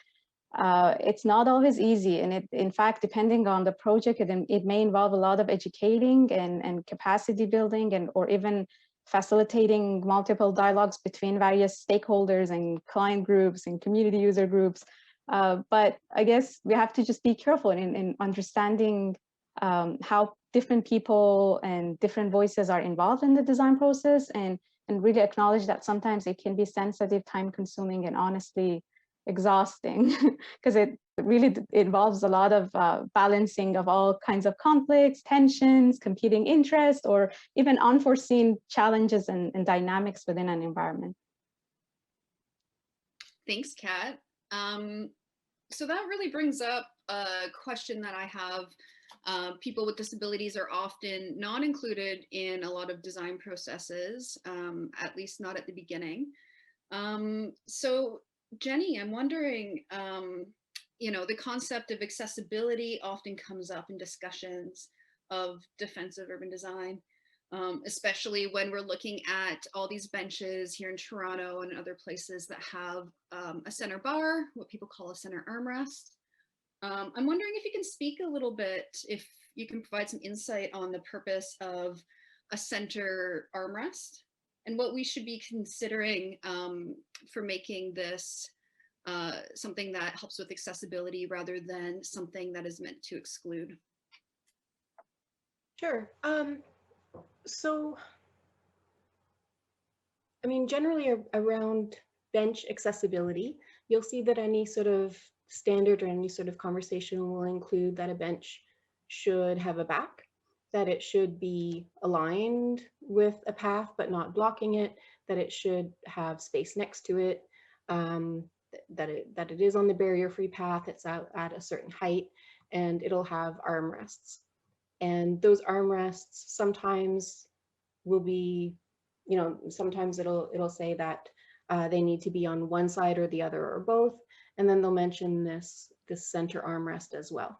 it's not always easy, and in fact, depending on the project, it may involve a lot of educating and capacity building, or even facilitating multiple dialogues between various stakeholders and client groups and community user groups. But I guess we have to just be careful in understanding how different people and different voices are involved in the design process, and really acknowledge that sometimes it can be sensitive, time consuming, and honestly exhausting, because it really involves a lot of balancing of all kinds of conflicts, tensions, competing interests, or even unforeseen challenges and dynamics within an environment. Thanks, Kat. So that really brings up a question that I have. People with disabilities are often not included in a lot of design processes, at least not at the beginning. So Jenny, I'm wondering, the concept of accessibility often comes up in discussions of defensive urban design, especially when we're looking at all these benches here in Toronto and other places that have a center bar, what people call a center armrest. I'm wondering if you can speak a little bit, if you can provide some insight on the purpose of a center armrest, and what we should be considering for making this something that helps with accessibility rather than something that is meant to exclude. Sure. So, I mean, generally around bench accessibility, you'll see that any sort of standard or any sort of conversation will include that a bench should have a back, that it should be aligned with a path but not blocking it, that it should have space next to it, that it is on the barrier-free path, it's out at a certain height, and it'll have armrests. And those armrests sometimes will be, sometimes it'll say that they need to be on one side or the other or both, and then they'll mention this center armrest as well.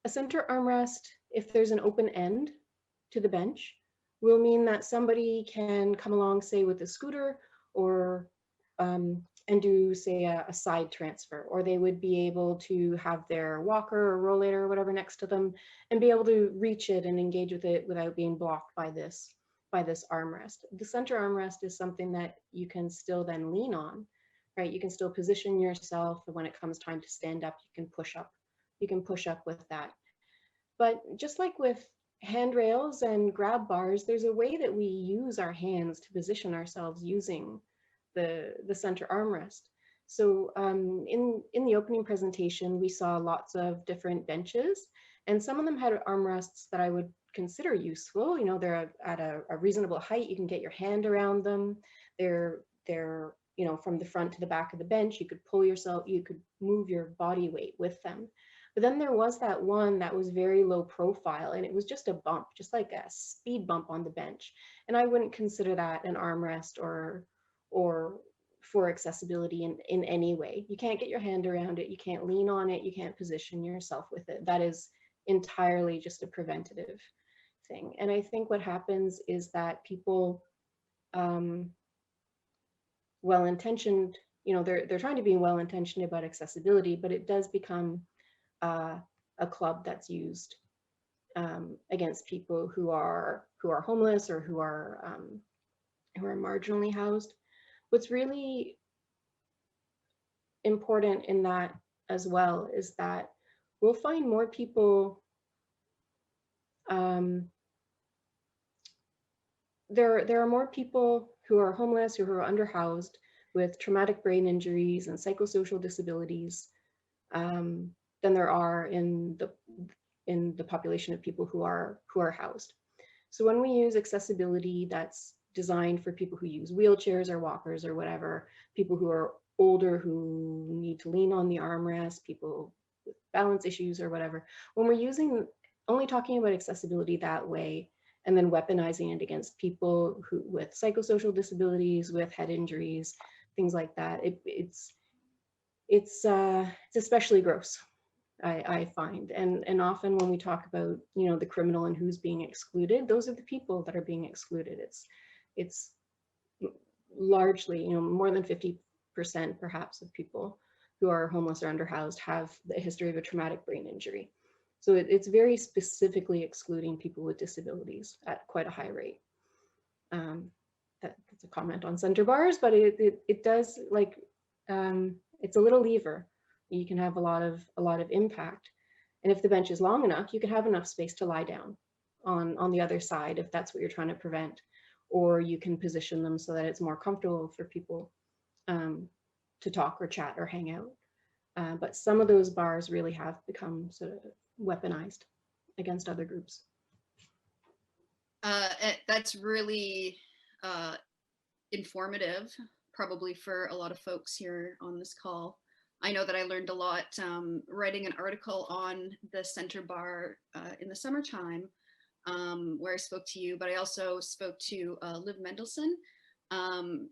A center armrest, if there's an open end to the bench, will mean that somebody can come along, say with a scooter or and do, say, a side transfer, or they would be able to have their walker or rollator or whatever next to them and be able to reach it and engage with it without being blocked by this armrest. The center armrest is something that you can still then lean on, right? You can still position yourself, and when it comes time to stand up, you can push up. You can push up with that. But just like with handrails and grab bars, there's a way that we use our hands to position ourselves using the center armrest. So in the opening presentation, we saw lots of different benches, and some of them had armrests that I would consider useful. You know, they're at a reasonable height. You can get your hand around them. They're you know, from the front to the back of the bench. You could pull yourself, you could move your body weight with them. But then there was that one that was very low profile, and it was just a bump, just like a speed bump on the bench. And I wouldn't consider that an armrest or for accessibility in any way. You can't get your hand around it, you can't lean on it, you can't position yourself with it. That is entirely just a preventative thing. And I think what happens is that people, well-intentioned, you know, they're trying to be well-intentioned about accessibility, but it does become a club that's used against people who are homeless or who are marginally housed. What's really important in that as well is that we'll find more people. There are more people who are homeless or who are underhoused with traumatic brain injuries and psychosocial disabilities than there are in the population of people who are housed. So when we use accessibility that's designed for people who use wheelchairs or walkers or whatever, people who are older who need to lean on the armrest, people with balance issues or whatever, when we're only talking about accessibility that way and then weaponizing it against people who with psychosocial disabilities, with head injuries, things like that, it's especially gross, I find. And often when we talk about, you know, the criminal and who's being excluded, those are the people that are being excluded. It's largely, you know, more than 50% perhaps of people who are homeless or underhoused have a history of a traumatic brain injury. So it's very specifically excluding people with disabilities at quite a high rate. That's a comment on center bars, but it does, like, it's a little lever. You can have a lot of impact. And if the bench is long enough, you can have enough space to lie down on the other side if that's what you're trying to prevent. Or you can position them so that it's more comfortable for people to talk or chat or hang out. But some of those bars really have become sort of weaponized against other groups. That's really informative, probably for a lot of folks here on this call. I know that I learned a lot writing an article on the center bar in the summertime, where I spoke to you, but I also spoke to Liv Mendelsohn, who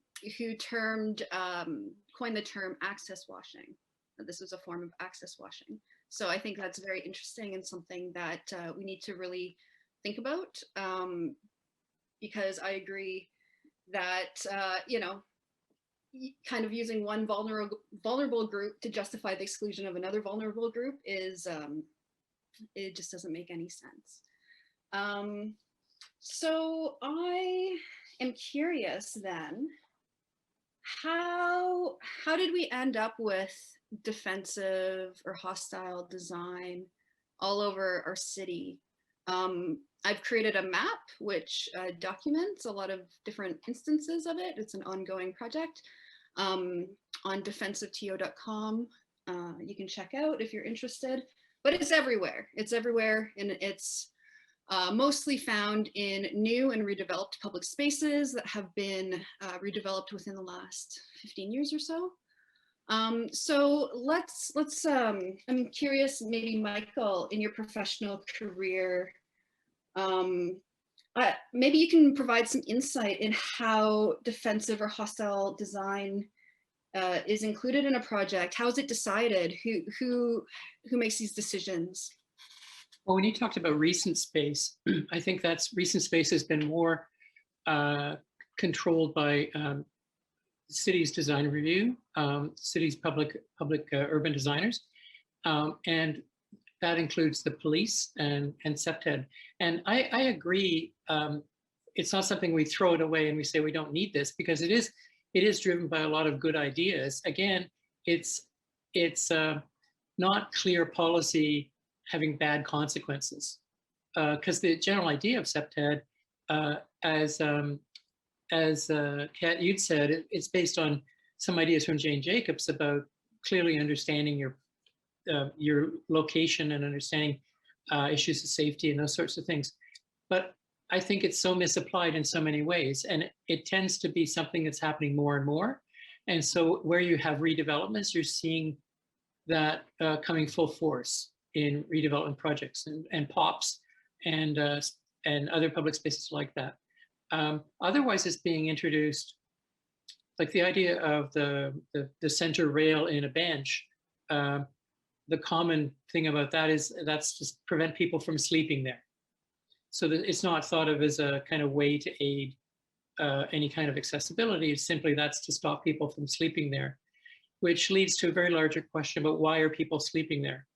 coined the term access washing. This was a form of access washing. So I think that's very interesting and something that we need to really think about, because I agree that, you know, kind of using one vulnerable group to justify the exclusion of another vulnerable group is, it just doesn't make any sense. So I am curious then, how did we end up with defensive or hostile design all over our city? I've created a map which documents a lot of different instances of it. It's an ongoing project on defensiveto.com. You can check out if you're interested, but it's everywhere. It's everywhere, and it's mostly found in new and redeveloped public spaces that have been redeveloped within the last 15 years or so. So let's I'm curious, maybe Michael, in your professional career, maybe you can provide some insight in how defensive or hostile design is included in a project. How is it decided? Who makes these decisions? Well, when you talked about recent space, I think recent space has been more controlled by city's design review, city's public urban designers, and that includes the police and CEPTED. And I agree. It's not something we throw it away and we say we don't need this, because it is driven by a lot of good ideas. Again, it's not clear policy having bad consequences, because the general idea of CEPTED, as Kat, you'd said, it's based on some ideas from Jane Jacobs about clearly understanding your location and understanding issues of safety and those sorts of things. But I think it's so misapplied in so many ways, and it tends to be something that's happening more and more. And so where you have redevelopments, you're seeing that coming full force in redevelopment projects and POPs and other public spaces like that. Otherwise, it's being introduced, like the idea of the center rail in a bench. The common thing about that is that's just prevent people from sleeping there. So that it's not thought of as a kind of way to aid any kind of accessibility. It's simply that's to stop people from sleeping there, which leads to a very larger question about why are people sleeping there?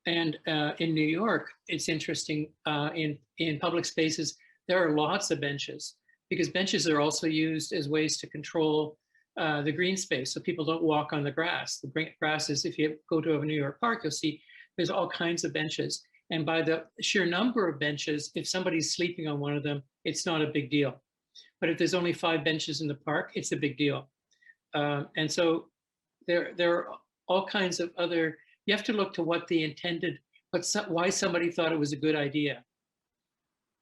And in New York, it's interesting, in public spaces, there are lots of benches, because benches are also used as ways to control the green space, so people don't walk on the grass. The grass is, if you go to a New York park, you'll see there's all kinds of benches. And by the sheer number of benches, if somebody's sleeping on one of them, it's not a big deal. But if there's only 5 benches in the park, it's a big deal. And so there are all kinds of other, you have to look to what the intended, why somebody thought it was a good idea,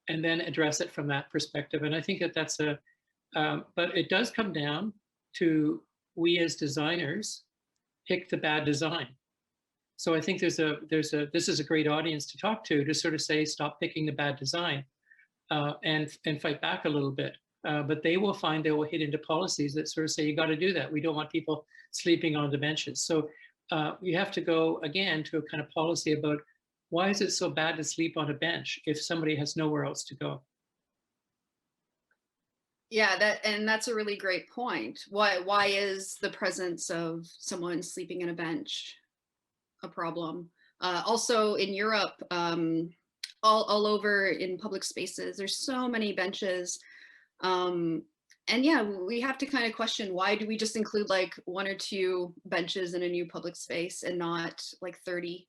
and then address it from that perspective. And I think that that's but it does come down to, we as designers pick the bad design. So I think this is a great audience to talk to sort of say, stop picking the bad design and fight back a little bit. But they will find they will hit into policies that sort of say, you got to do that. We don't want people sleeping on the benches. So you have to go again to a kind of policy about, why is it so bad to sleep on a bench if somebody has nowhere else to go? Yeah, that's a really great point. Why is the presence of someone sleeping in a bench a problem? Also in Europe, all over in public spaces, there's so many benches. And yeah, we have to kind of question, why do we just include like 1 or 2 benches in a new public space and not like 30?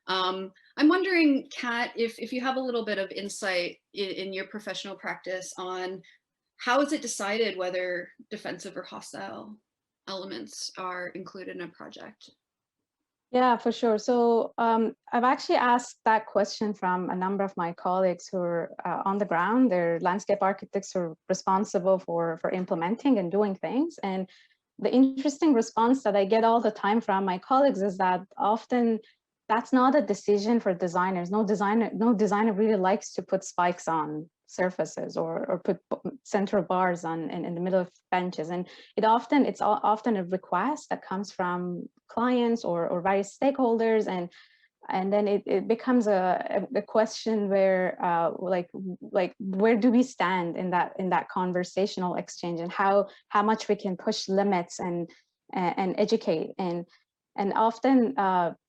I'm wondering, Kat, if you have a little bit of insight in your professional practice on how is it decided whether defensive or hostile elements are included in a project? Yeah, for sure. So I've actually asked that question from a number of my colleagues who are on the ground. They're landscape architects who are responsible for implementing and doing things. And the interesting response that I get all the time from my colleagues is that often that's not a decision for designers. No designer really likes to put spikes on surfaces or put central bars in the middle of benches. And it's often a request that comes from clients or various stakeholders, and then it becomes a question where like where do we stand in that conversational exchange, and how much we can push limits and educate. And often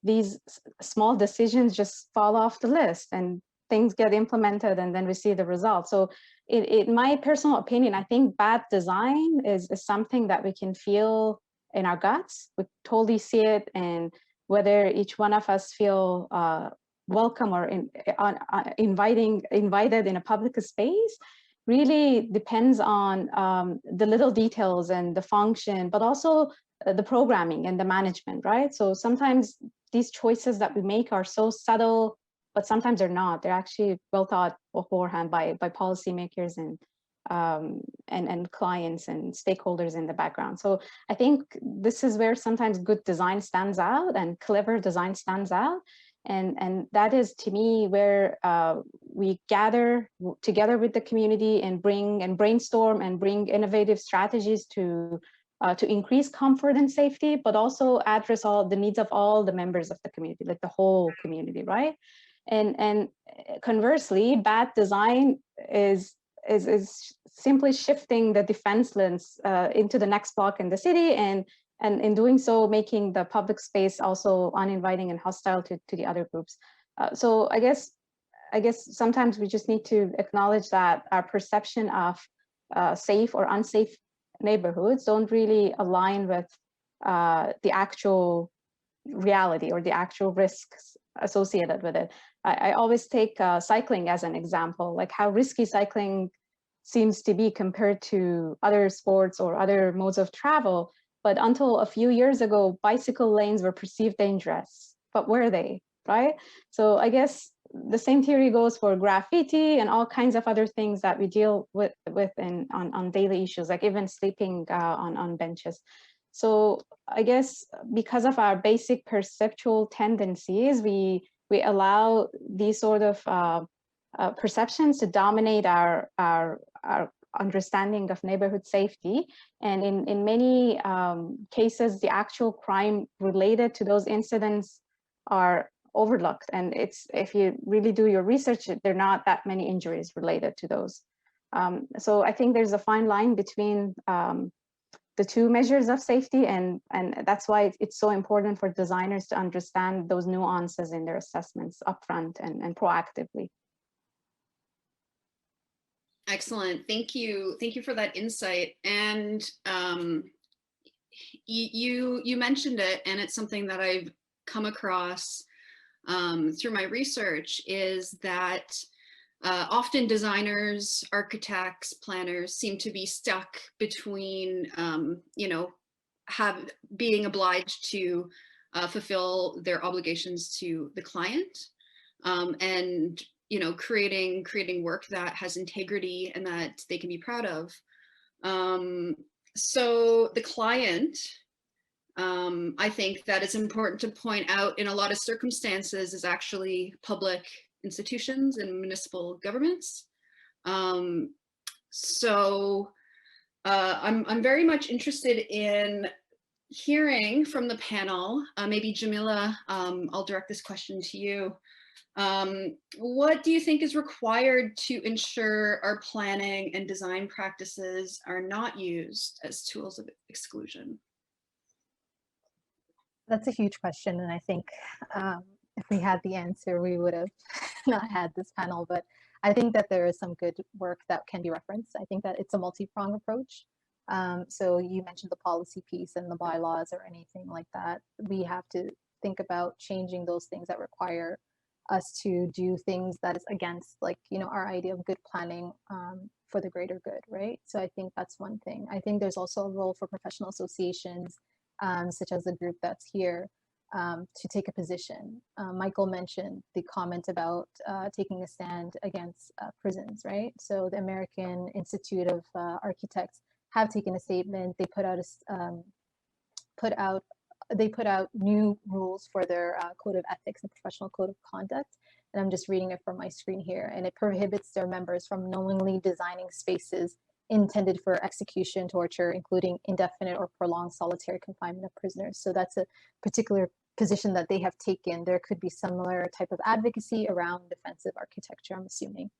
these small decisions just fall off the list and things get implemented, and then we see the results. So in my personal opinion, I think bad design is something that we can feel in our guts. We totally see it, and whether each one of us feel welcome or invited in a public space really depends on the little details and the function, but also the programming and the management, right? So sometimes these choices that we make are so subtle, but sometimes they're not. They're actually well thought beforehand by policymakers and clients and stakeholders in the background. So I think this is where sometimes good design stands out and clever design stands out. And that is, to me, where we gather together with the community and brainstorm and bring innovative strategies to increase comfort and safety, but also address all the needs of all the members of the community, like the whole community, right? And conversely, bad design is is simply shifting the defense lines into the next block in the city, and in doing so, making the public space also uninviting and hostile to the other groups. So I guess sometimes we just need to acknowledge that our perception of safe or unsafe neighborhoods don't really align with the actual reality or the actual risks associated with it. I always take cycling as an example, like how risky cycling seems to be compared to other sports or other modes of travel. But until a few years ago, bicycle lanes were perceived dangerous. But were they, right? So I guess the same theory goes for graffiti and all kinds of other things that we deal with on daily issues, like even sleeping on benches. So I guess because of our basic perceptual tendencies, we allow these sort of perceptions to dominate our understanding of neighborhood safety. And in many cases, the actual crime related to those incidents are overlooked. And if you really do your research, there are not that many injuries related to those. So I think there's a fine line between the two measures of safety, and that's why it's so important for designers to understand those nuances in their assessments upfront and proactively. Excellent. Thank you. Thank you for that insight. And you mentioned it, and it's something that I've come across through my research, is that often designers, architects, planners seem to be stuck between, being obliged to fulfill their obligations to the client, and creating work that has integrity and that they can be proud of. So the client, I think that it's important to point out, in a lot of circumstances, is actually public institutions and municipal governments. So I'm very much interested in hearing from the panel. Maybe Jamila, I'll direct this question to you. What do you think is required to ensure our planning and design practices are not used as tools of exclusion? That's a huge question, and I think if we had the answer, we would have not had this panel. But I think that there is some good work that can be referenced. I think that it's a multi-pronged approach. So you mentioned the policy piece and the bylaws or anything like that. We have to think about changing those things that require us to do things that is against, like, our idea of good planning for the greater good, right? So I think that's one thing. I think there's also a role for professional associations, such as the group that's here, to take a position. Michael mentioned the comment about taking a stand against prisons, right? So the American Institute of Architects have taken a statement. They put out new rules for their code of ethics and professional code of conduct. And I'm just reading it from my screen here. And it prohibits their members from knowingly designing spaces intended for execution, torture, including indefinite or prolonged solitary confinement of prisoners. So that's a particular position that they have taken. There could be similar type of advocacy around defensive architecture, I'm assuming.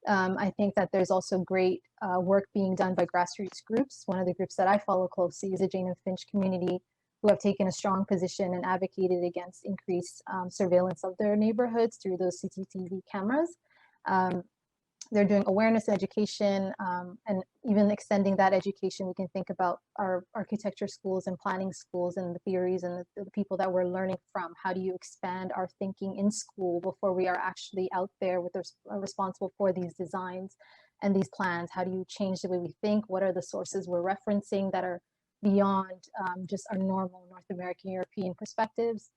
I think that there's also great work being done by grassroots groups. One of the groups that I follow closely is the Jane and Finch community, who have taken a strong position and advocated against increased surveillance of their neighborhoods through those CCTV cameras. They're doing awareness and education, and even extending that education, we can think about our architecture schools and planning schools and the theories and the people that we're learning from. How do you expand our thinking in school before we are actually out there with responsible for these designs and these plans? How do you change the way we think? What are the sources we're referencing that are beyond just our normal North American, European perspectives?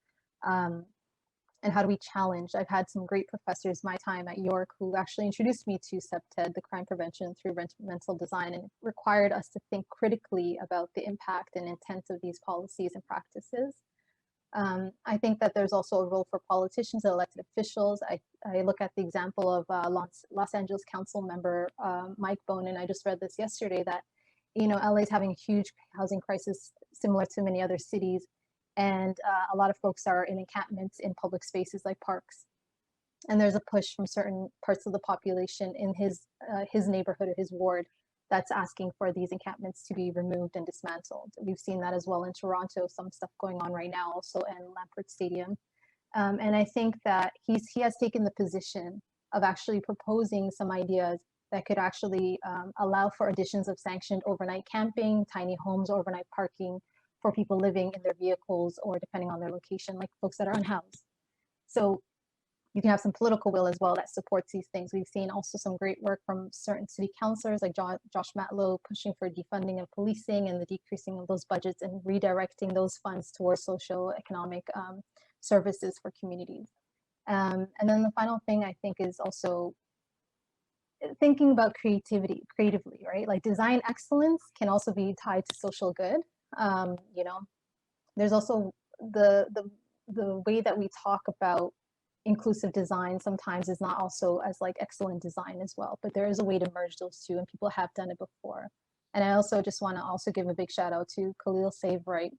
And how do we challenge? I've had some great professors my time at York who actually introduced me to CEPTED, the crime prevention through mental design, and it required us to think critically about the impact and intent of these policies and practices. I think that there's also a role for politicians and elected officials. I look at the example of Los Angeles Council member Mike Bonin. I just read this yesterday that LA is having a huge housing crisis similar to many other cities. And a lot of folks are in encampments in public spaces like parks. And there's a push from certain parts of the population in his neighborhood or his ward that's asking for these encampments to be removed and dismantled. We've seen that as well in Toronto, some stuff going on right now also in Lamport Stadium. And I think that he has taken the position of actually proposing some ideas that could actually allow for additions of sanctioned overnight camping, tiny homes, overnight parking for people living in their vehicles or depending on their location, like folks that are unhoused. So you can have some political will as well that supports these things. We've seen also some great work from certain city councilors like Josh Matlow pushing for defunding of policing and the decreasing of those budgets and redirecting those funds towards social economic services for communities. And then the final thing I think is also thinking about creatively, right? Like design excellence can also be tied to social good. You know, there's also the way that we talk about inclusive design sometimes is not also as like excellent design as well, but there is a way to merge those two and people have done it before. And I also just want to also give a big shout out to Khalil Saveright,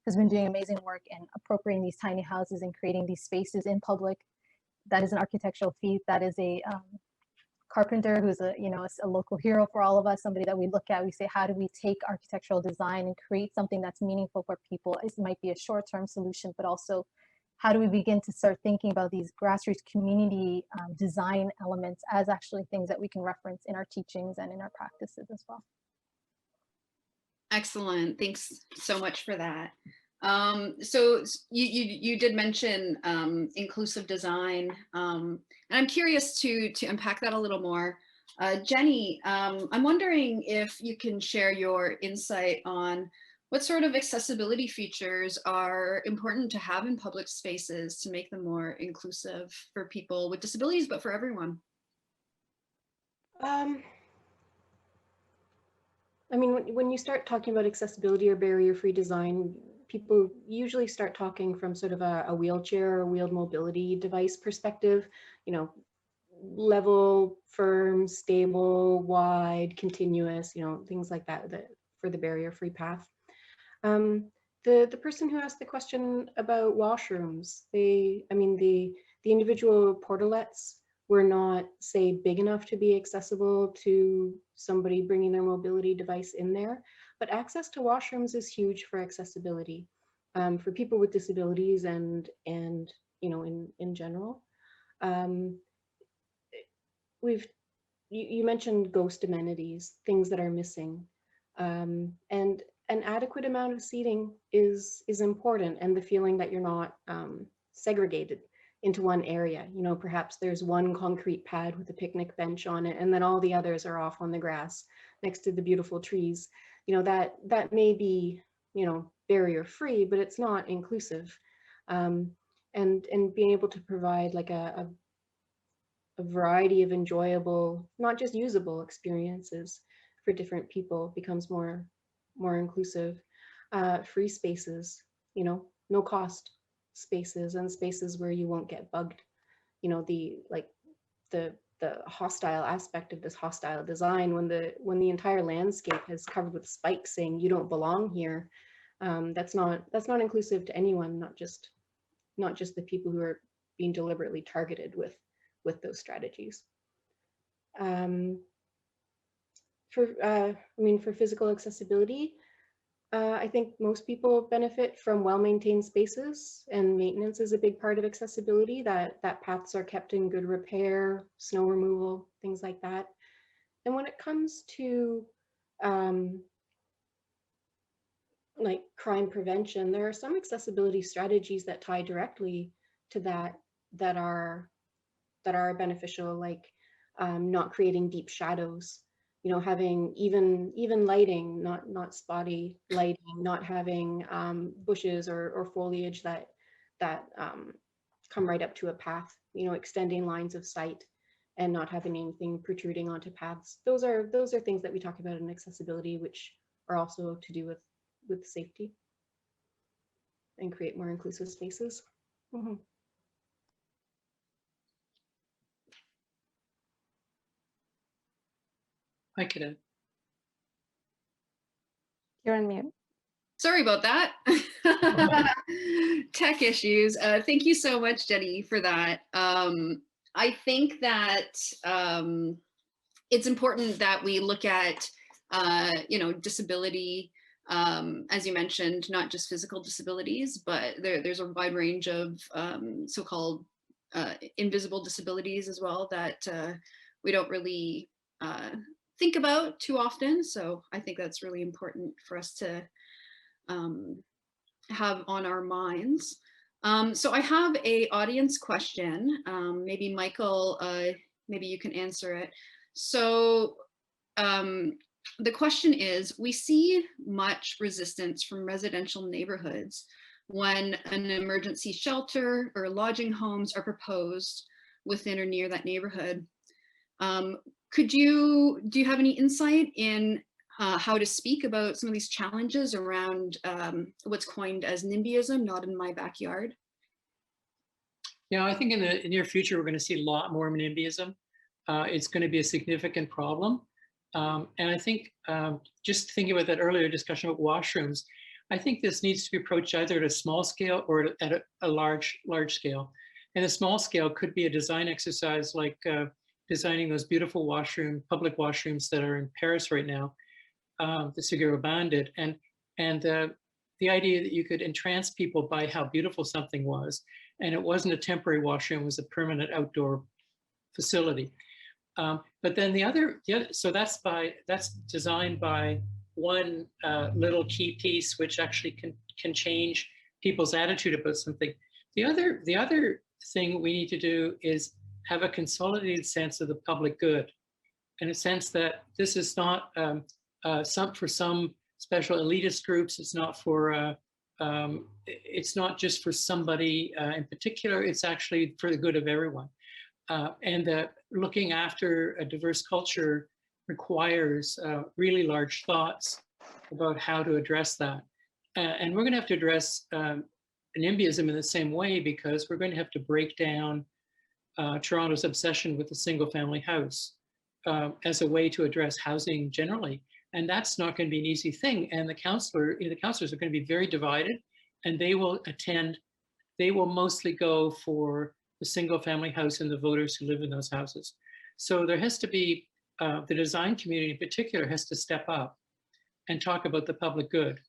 who's been doing amazing work in appropriating these tiny houses and creating these spaces in public. That is an architectural feat. That is a carpenter who's a local hero for all of us, somebody that we look at, we say, how do we take architectural design and create something that's meaningful for people? It might be a short-term solution, but also how do we begin to start thinking about these grassroots community design elements as actually things that we can reference in our teachings and in our practices as well. Excellent. Thanks so much for that. So you did mention inclusive design, and I'm curious to unpack that a little more. Jenny, I'm wondering if you can share your insight on what sort of accessibility features are important to have in public spaces to make them more inclusive for people with disabilities, but for everyone. I mean, when you start talking about accessibility or barrier-free design, people usually start talking from sort of a wheelchair or wheeled mobility device perspective, you know, level, firm, stable, wide, continuous, you know, things like that, for the barrier-free path. The person who asked the question about washrooms, the individual portalets were not, say, big enough to be accessible to somebody bringing their mobility device in there, but access to washrooms is huge for accessibility, for people with disabilities and you know, in general. You mentioned ghost amenities, things that are missing, and an adequate amount of seating is important, and the feeling that you're not segregated into one area. You know, perhaps there's one concrete pad with a picnic bench on it, and then all the others are off on the grass next to the beautiful trees. You know, that may be, you know, barrier free, but it's not inclusive. And being able to provide like a variety of enjoyable, not just usable experiences for different people becomes more inclusive. Free spaces, you know, no cost spaces, and spaces where you won't get bugged. You know, the hostile aspect of this hostile design, when the entire landscape is covered with spikes saying you don't belong here, that's not inclusive to anyone, not just the people who are being deliberately targeted with those strategies. For physical accessibility, I think most people benefit from well-maintained spaces, and maintenance is a big part of accessibility, that paths are kept in good repair, snow removal, things like that. And when it comes to like crime prevention, there are some accessibility strategies that tie directly to that are beneficial, like not creating deep shadows, you know, having even lighting, not spotty lighting, not having bushes or foliage that come right up to a path, you know, extending lines of sight and not having anything protruding onto paths. Those are things that we talk about in accessibility, which are also to do with safety and create more inclusive spaces. Mm-hmm. I could add. You're on mute. Sorry about that. Tech issues. Thank you so much, Jenny, for that. I think that it's important that we look at, disability, as you mentioned, not just physical disabilities, but there's a wide range of so-called invisible disabilities as well that we don't really think about too often. So I think that's really important for us to have on our minds. So I have a audience question. Maybe Michael, maybe you can answer it. So the question is, we see much resistance from residential neighborhoods when an emergency shelter or lodging homes are proposed within or near that neighborhood. Do you have any insight in how to speak about some of these challenges around what's coined as Nimbyism, not in my backyard? Yeah, I think in the near future, we're going to see a lot more Nimbyism. It's going to be a significant problem. And I think just thinking about that earlier discussion about washrooms, I think this needs to be approached either at a small scale or at a large scale. And a small scale could be a design exercise like designing those beautiful public washrooms that are in Paris right now, the Segura Bandit, and the idea that you could entrance people by how beautiful something was, and it wasn't a temporary washroom, it was a permanent outdoor facility. But then the other, so that's designed by one little key piece, which actually can change people's attitude about something. The other thing we need to do is have a consolidated sense of the public good, in a sense that this is not for some special elitist groups. It's not for it's not just for somebody in particular. It's actually for the good of everyone. And looking after a diverse culture requires really large thoughts about how to address that. And we're going to have to address Nimbyism in the same way, because we're going to have to break down Toronto's obsession with the single family house as a way to address housing generally. And that's not going to be an easy thing. And the councillors are going to be very divided, and they will mostly go for the single family house and the voters who live in those houses. So there has to be, the design community in particular has to step up and talk about the public good,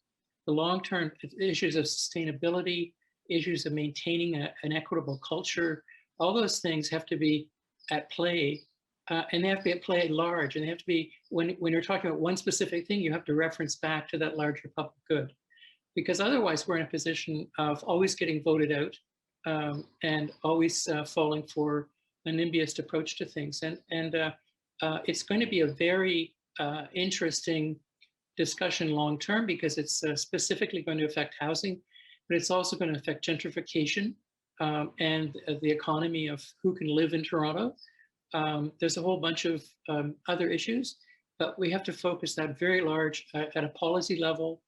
the long-term issues of sustainability, issues of maintaining an equitable culture. All those things have to be at play, and they have to be at play at large. And they have to be, when you're talking about one specific thing, you have to reference back to that larger public good, because otherwise we're in a position of always getting voted out and always falling for a NIMBYist approach to things. And it's going to be a very interesting discussion long-term, because it's specifically going to affect housing, but it's also going to affect gentrification and the economy of who can live in Toronto. There's a whole bunch of other issues, but we have to focus that very large at a policy level.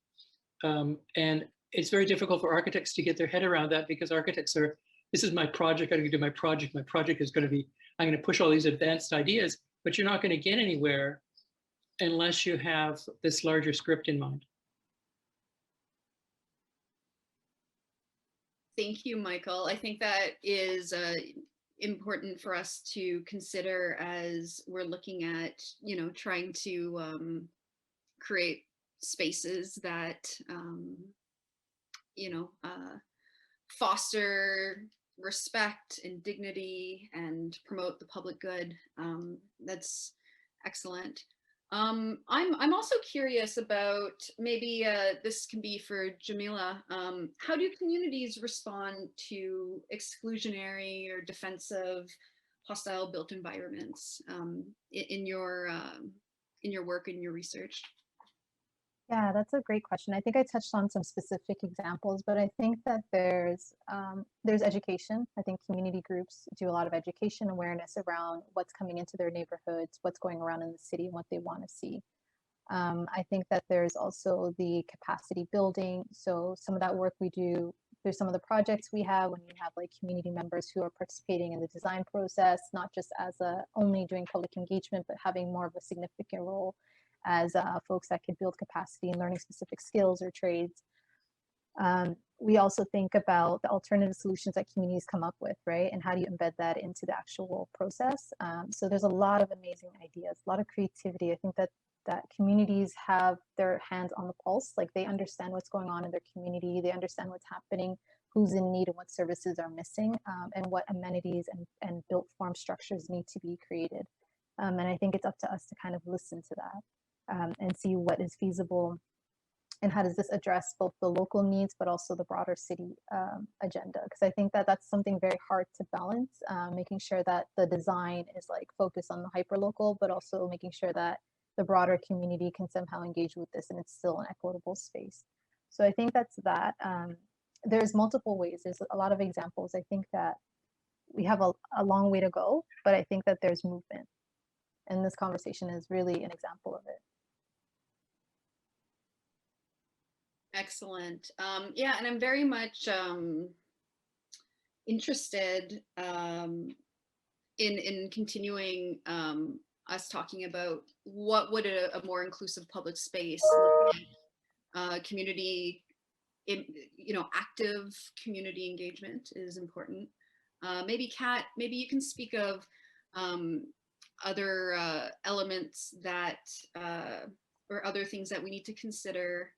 And it's very difficult for architects to get their head around that, because architects are, this is my project, I'm going to do my project. My project is going to be, I'm going to push all these advanced ideas, but you're not going to get anywhere unless you have this larger script in mind. Thank you, Michael. I think that is important for us to consider as we're looking at, trying to create spaces that, foster respect and dignity and promote the public good. That's excellent. I'm also curious about, maybe this can be for Jamila, how do communities respond to exclusionary or defensive, hostile built environments in your work and your research? Yeah, that's a great question. I think I touched on some specific examples, but I think that there's education. I think community groups do a lot of education awareness around what's coming into their neighborhoods, what's going around in the city, and what they want to see. I think that there's also the capacity building. So some of that work we do, there's some of the projects we have when you have like community members who are participating in the design process, not just as only doing public engagement, but having more of a significant role as folks that could build capacity and learning specific skills or trades. we also think about the alternative solutions that communities come up with, right? And how do you embed that into the actual process? So there's a lot of amazing ideas, a lot of creativity. I think that communities have their hands on the pulse, like they understand what's going on in their community, they understand what's happening, who's in need and what services are missing, and what amenities and built form structures need to be created. And I think it's up to us to kind of listen to that and see what is feasible and how does this address both the local needs, but also the broader city agenda? Because I think that that's something very hard to balance, making sure that the design is like focused on the hyperlocal, but also making sure that the broader community can somehow engage with this and it's still an equitable space. So I think that's that. There's multiple ways. There's a lot of examples. I think that we have a long way to go, but I think that there's movement. And this conversation is really an example of it. Excellent. Yeah, and I'm very much interested in continuing us talking about what would a more inclusive public space look like. Community, active community engagement is important. Maybe Kat, maybe you can speak of other elements that or other things that we need to consider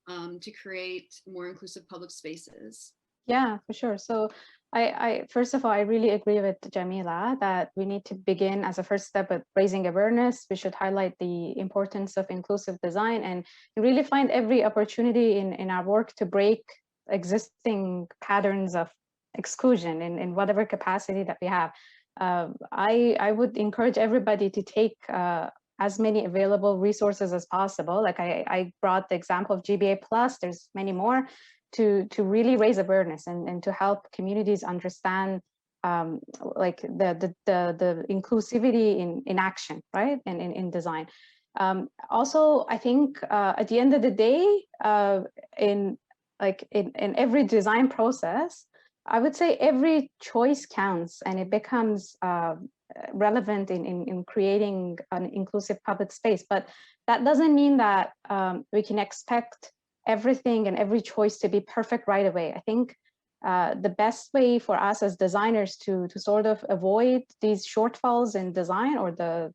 to create more inclusive public spaces. Yeah, for sure. So I first of all, I really agree with Jamila that we need to begin as a first step with raising awareness. We should highlight the importance of inclusive design and really find every opportunity in our work to break existing patterns of exclusion in whatever capacity that we have. I would encourage everybody to take as many available resources as possible. Like I brought the example of GBA Plus, there's many more, to really raise awareness and to help communities understand like the inclusivity in action, right? And in design. Also, I think at the end of the day, in every design process, I would say every choice counts and it becomes relevant in creating an inclusive public space. But that doesn't mean that we can expect everything and every choice to be perfect right away. I think the best way for us as designers to sort of avoid these shortfalls in design or the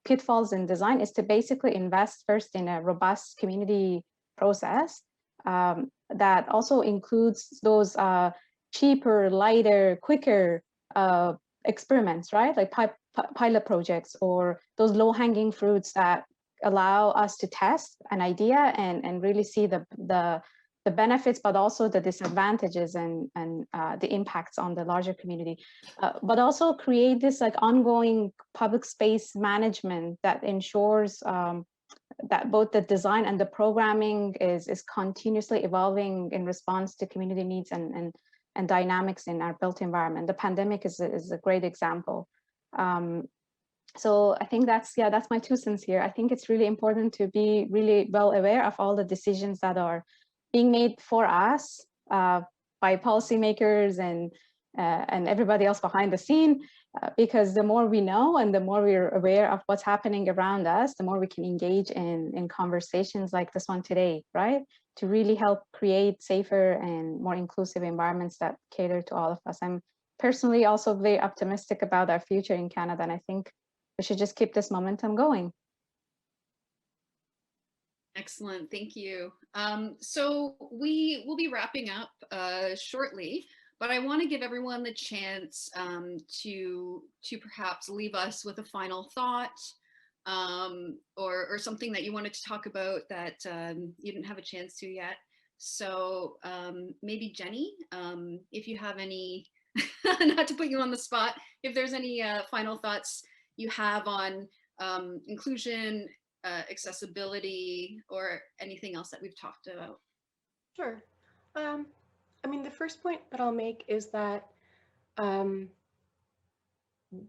pitfalls in design is to basically invest first in a robust community process that also includes those cheaper, lighter, quicker experiments, right? Like pilot projects or those low-hanging fruits that allow us to test an idea and really see the benefits, but also the disadvantages and the impacts on the larger community. But also create this like ongoing public space management that ensures that both the design and the programming is continuously evolving in response to community needs and dynamics in our built environment. The pandemic is a great example. So I think that's my 2 cents here. I think it's really important to be really well aware of all the decisions that are being made for us by policymakers and everybody else behind the scene, because the more we know and the more we're aware of what's happening around us, the more we can engage in conversations like this one today, right? To really help create safer and more inclusive environments that cater to all of us. I'm personally also very optimistic about our future in Canada, and I think we should just keep this momentum going. Excellent, thank you. So we will be wrapping up shortly, but I want to give everyone the chance to perhaps leave us with a final thought or something that you wanted to talk about that you didn't have a chance to yet. So maybe Jenny, if you have any, not to put you on the spot, if there's any final thoughts you have on inclusion, accessibility, or anything else that we've talked about. Sure. I mean, the first point that I'll make is that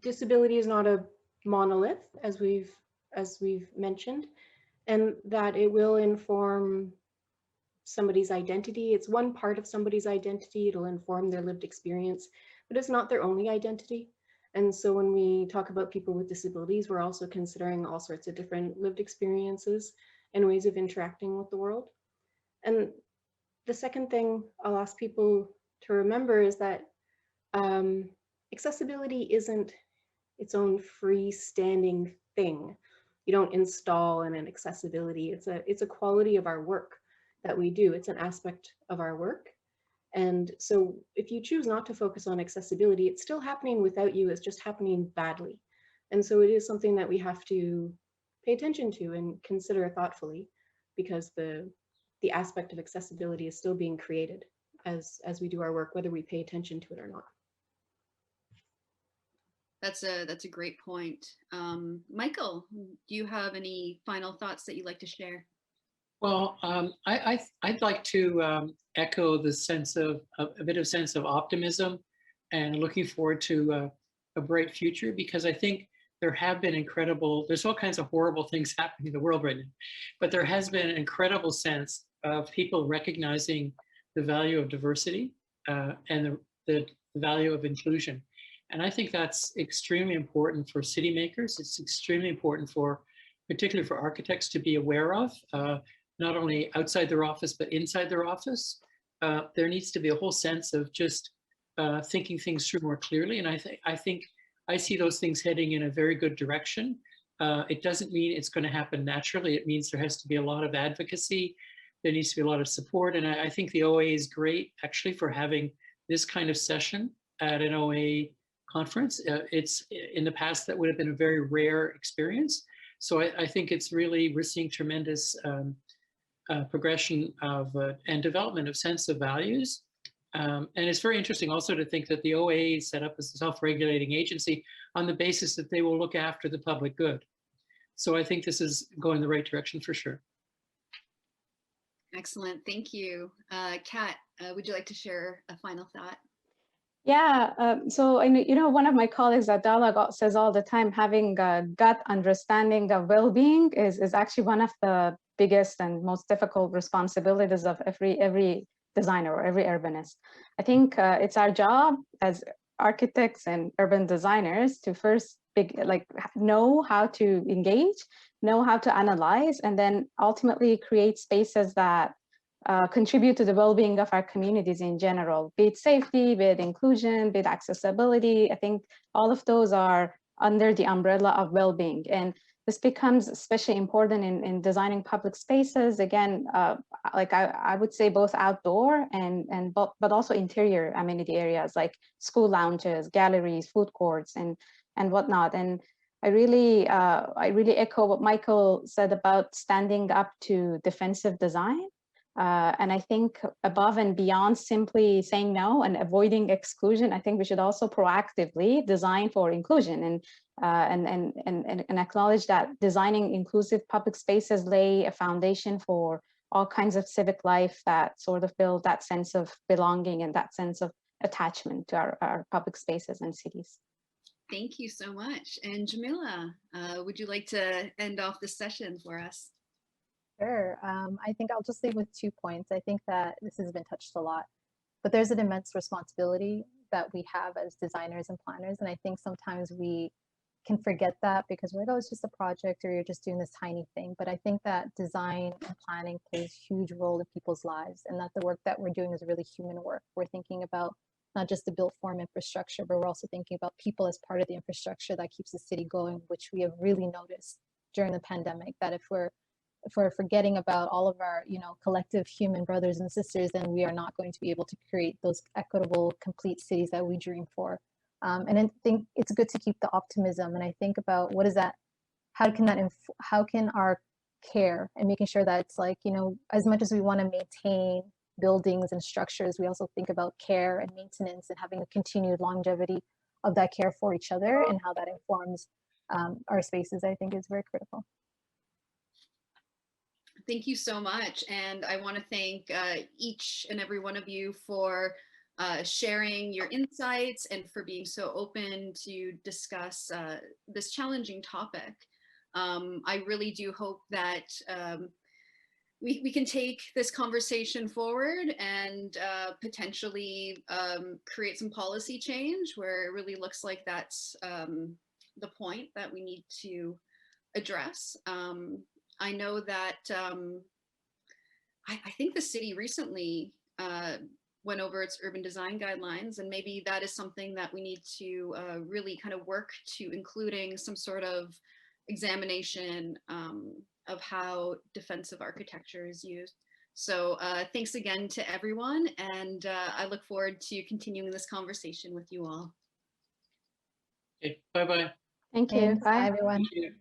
disability is not a monolith, as we've mentioned, and that it will inform somebody's identity. It's one part of somebody's identity. It'll inform their lived experience, but it's not their only identity. And so when we talk about people with disabilities, we're also considering all sorts of different lived experiences and ways of interacting with the world. And the second thing I'll ask people to remember is that accessibility isn't its own freestanding thing. You don't install in an accessibility. It's a quality of our work that we do. It's an aspect of our work. And so if you choose not to focus on accessibility, it's still happening without you. It's just happening badly. And so it is something that we have to pay attention to and consider thoughtfully, because the aspect of accessibility is still being created as we do our work, whether we pay attention to it or not. That's a great point. Michael, do you have any final thoughts that you'd like to share? Well, I'd like to echo the sense of a bit of sense of optimism and looking forward to a bright future, because I think there have been there's all kinds of horrible things happening in the world right now, but there has been an incredible sense of people recognizing the value of diversity and the value of inclusion. And I think that's extremely important for city makers. It's extremely important particularly for architects to be aware of, not only outside their office, but inside their office. There needs to be a whole sense of just thinking things through more clearly. And I think I see those things heading in a very good direction. It doesn't mean it's going to happen naturally. It means there has to be a lot of advocacy. There needs to be a lot of support. And I think the OAA is great actually for having this kind of session at an OAA conference. It's in the past that would have been a very rare experience. So I think we're seeing tremendous progression of and development of sense of values. And it's very interesting also to think that the OAA is set up as a self-regulating agency on the basis that they will look after the public good. So I think this is going in the right direction for sure. Excellent, thank you. Kat, would you like to share a final thought? Yeah, so you know, one of my colleagues at Dialogue says all the time, having a gut understanding of well-being is actually one of the biggest and most difficult responsibilities of every designer or every urbanist. I think it's our job as architects and urban designers to first know how to engage, know how to analyze, and then ultimately create spaces that contribute to the well-being of our communities in general, be it safety, be it inclusion, be it accessibility. I think all of those are under the umbrella of well-being. And this becomes especially important in designing public spaces. Again, like I would say both outdoor but also interior amenity areas like school lounges, galleries, food courts, and whatnot. And I really echo what Michael said about standing up to defensive design. And I think above and beyond simply saying no and avoiding exclusion, I think we should also proactively design for inclusion and acknowledge that designing inclusive public spaces lay a foundation for all kinds of civic life that sort of build that sense of belonging and that sense of attachment to our public spaces and cities. Thank you so much. And Jamila, would you like to end off the session for us? Sure. I think I'll just leave with 2 points. I think that this has been touched a lot, but there's an immense responsibility that we have as designers and planners. And I think sometimes we can forget that because we're like, oh, it's just a project or you're just doing this tiny thing. But I think that design and planning plays a huge role in people's lives, and that the work that we're doing is really human work. We're thinking about not just the built form infrastructure, but we're also thinking about people as part of the infrastructure that keeps the city going, which we have really noticed during the pandemic, that if we're forgetting about all of our, collective human brothers and sisters, then we are not going to be able to create those equitable, complete cities that we dream for. And I think it's good to keep the optimism. And I think about what is that, how can our care and making sure that it's like, as much as we want to maintain buildings and structures, we also think about care and maintenance and having a continued longevity of that care for each other and how that informs our spaces, I think is very critical. Thank you so much. And I want to thank each and every one of you for sharing your insights and for being so open to discuss this challenging topic. I really do hope that we can take this conversation forward and potentially create some policy change where it really looks like that's the point that we need to address. I know that I think the city recently went over its urban design guidelines, and maybe that is something that we need to really kind of work to, including some sort of examination of how defensive architecture is used. So thanks again to everyone, and I look forward to continuing this conversation with you all. Okay, bye-bye. Thank you. Thanks. Bye. Bye, everyone. Thank you.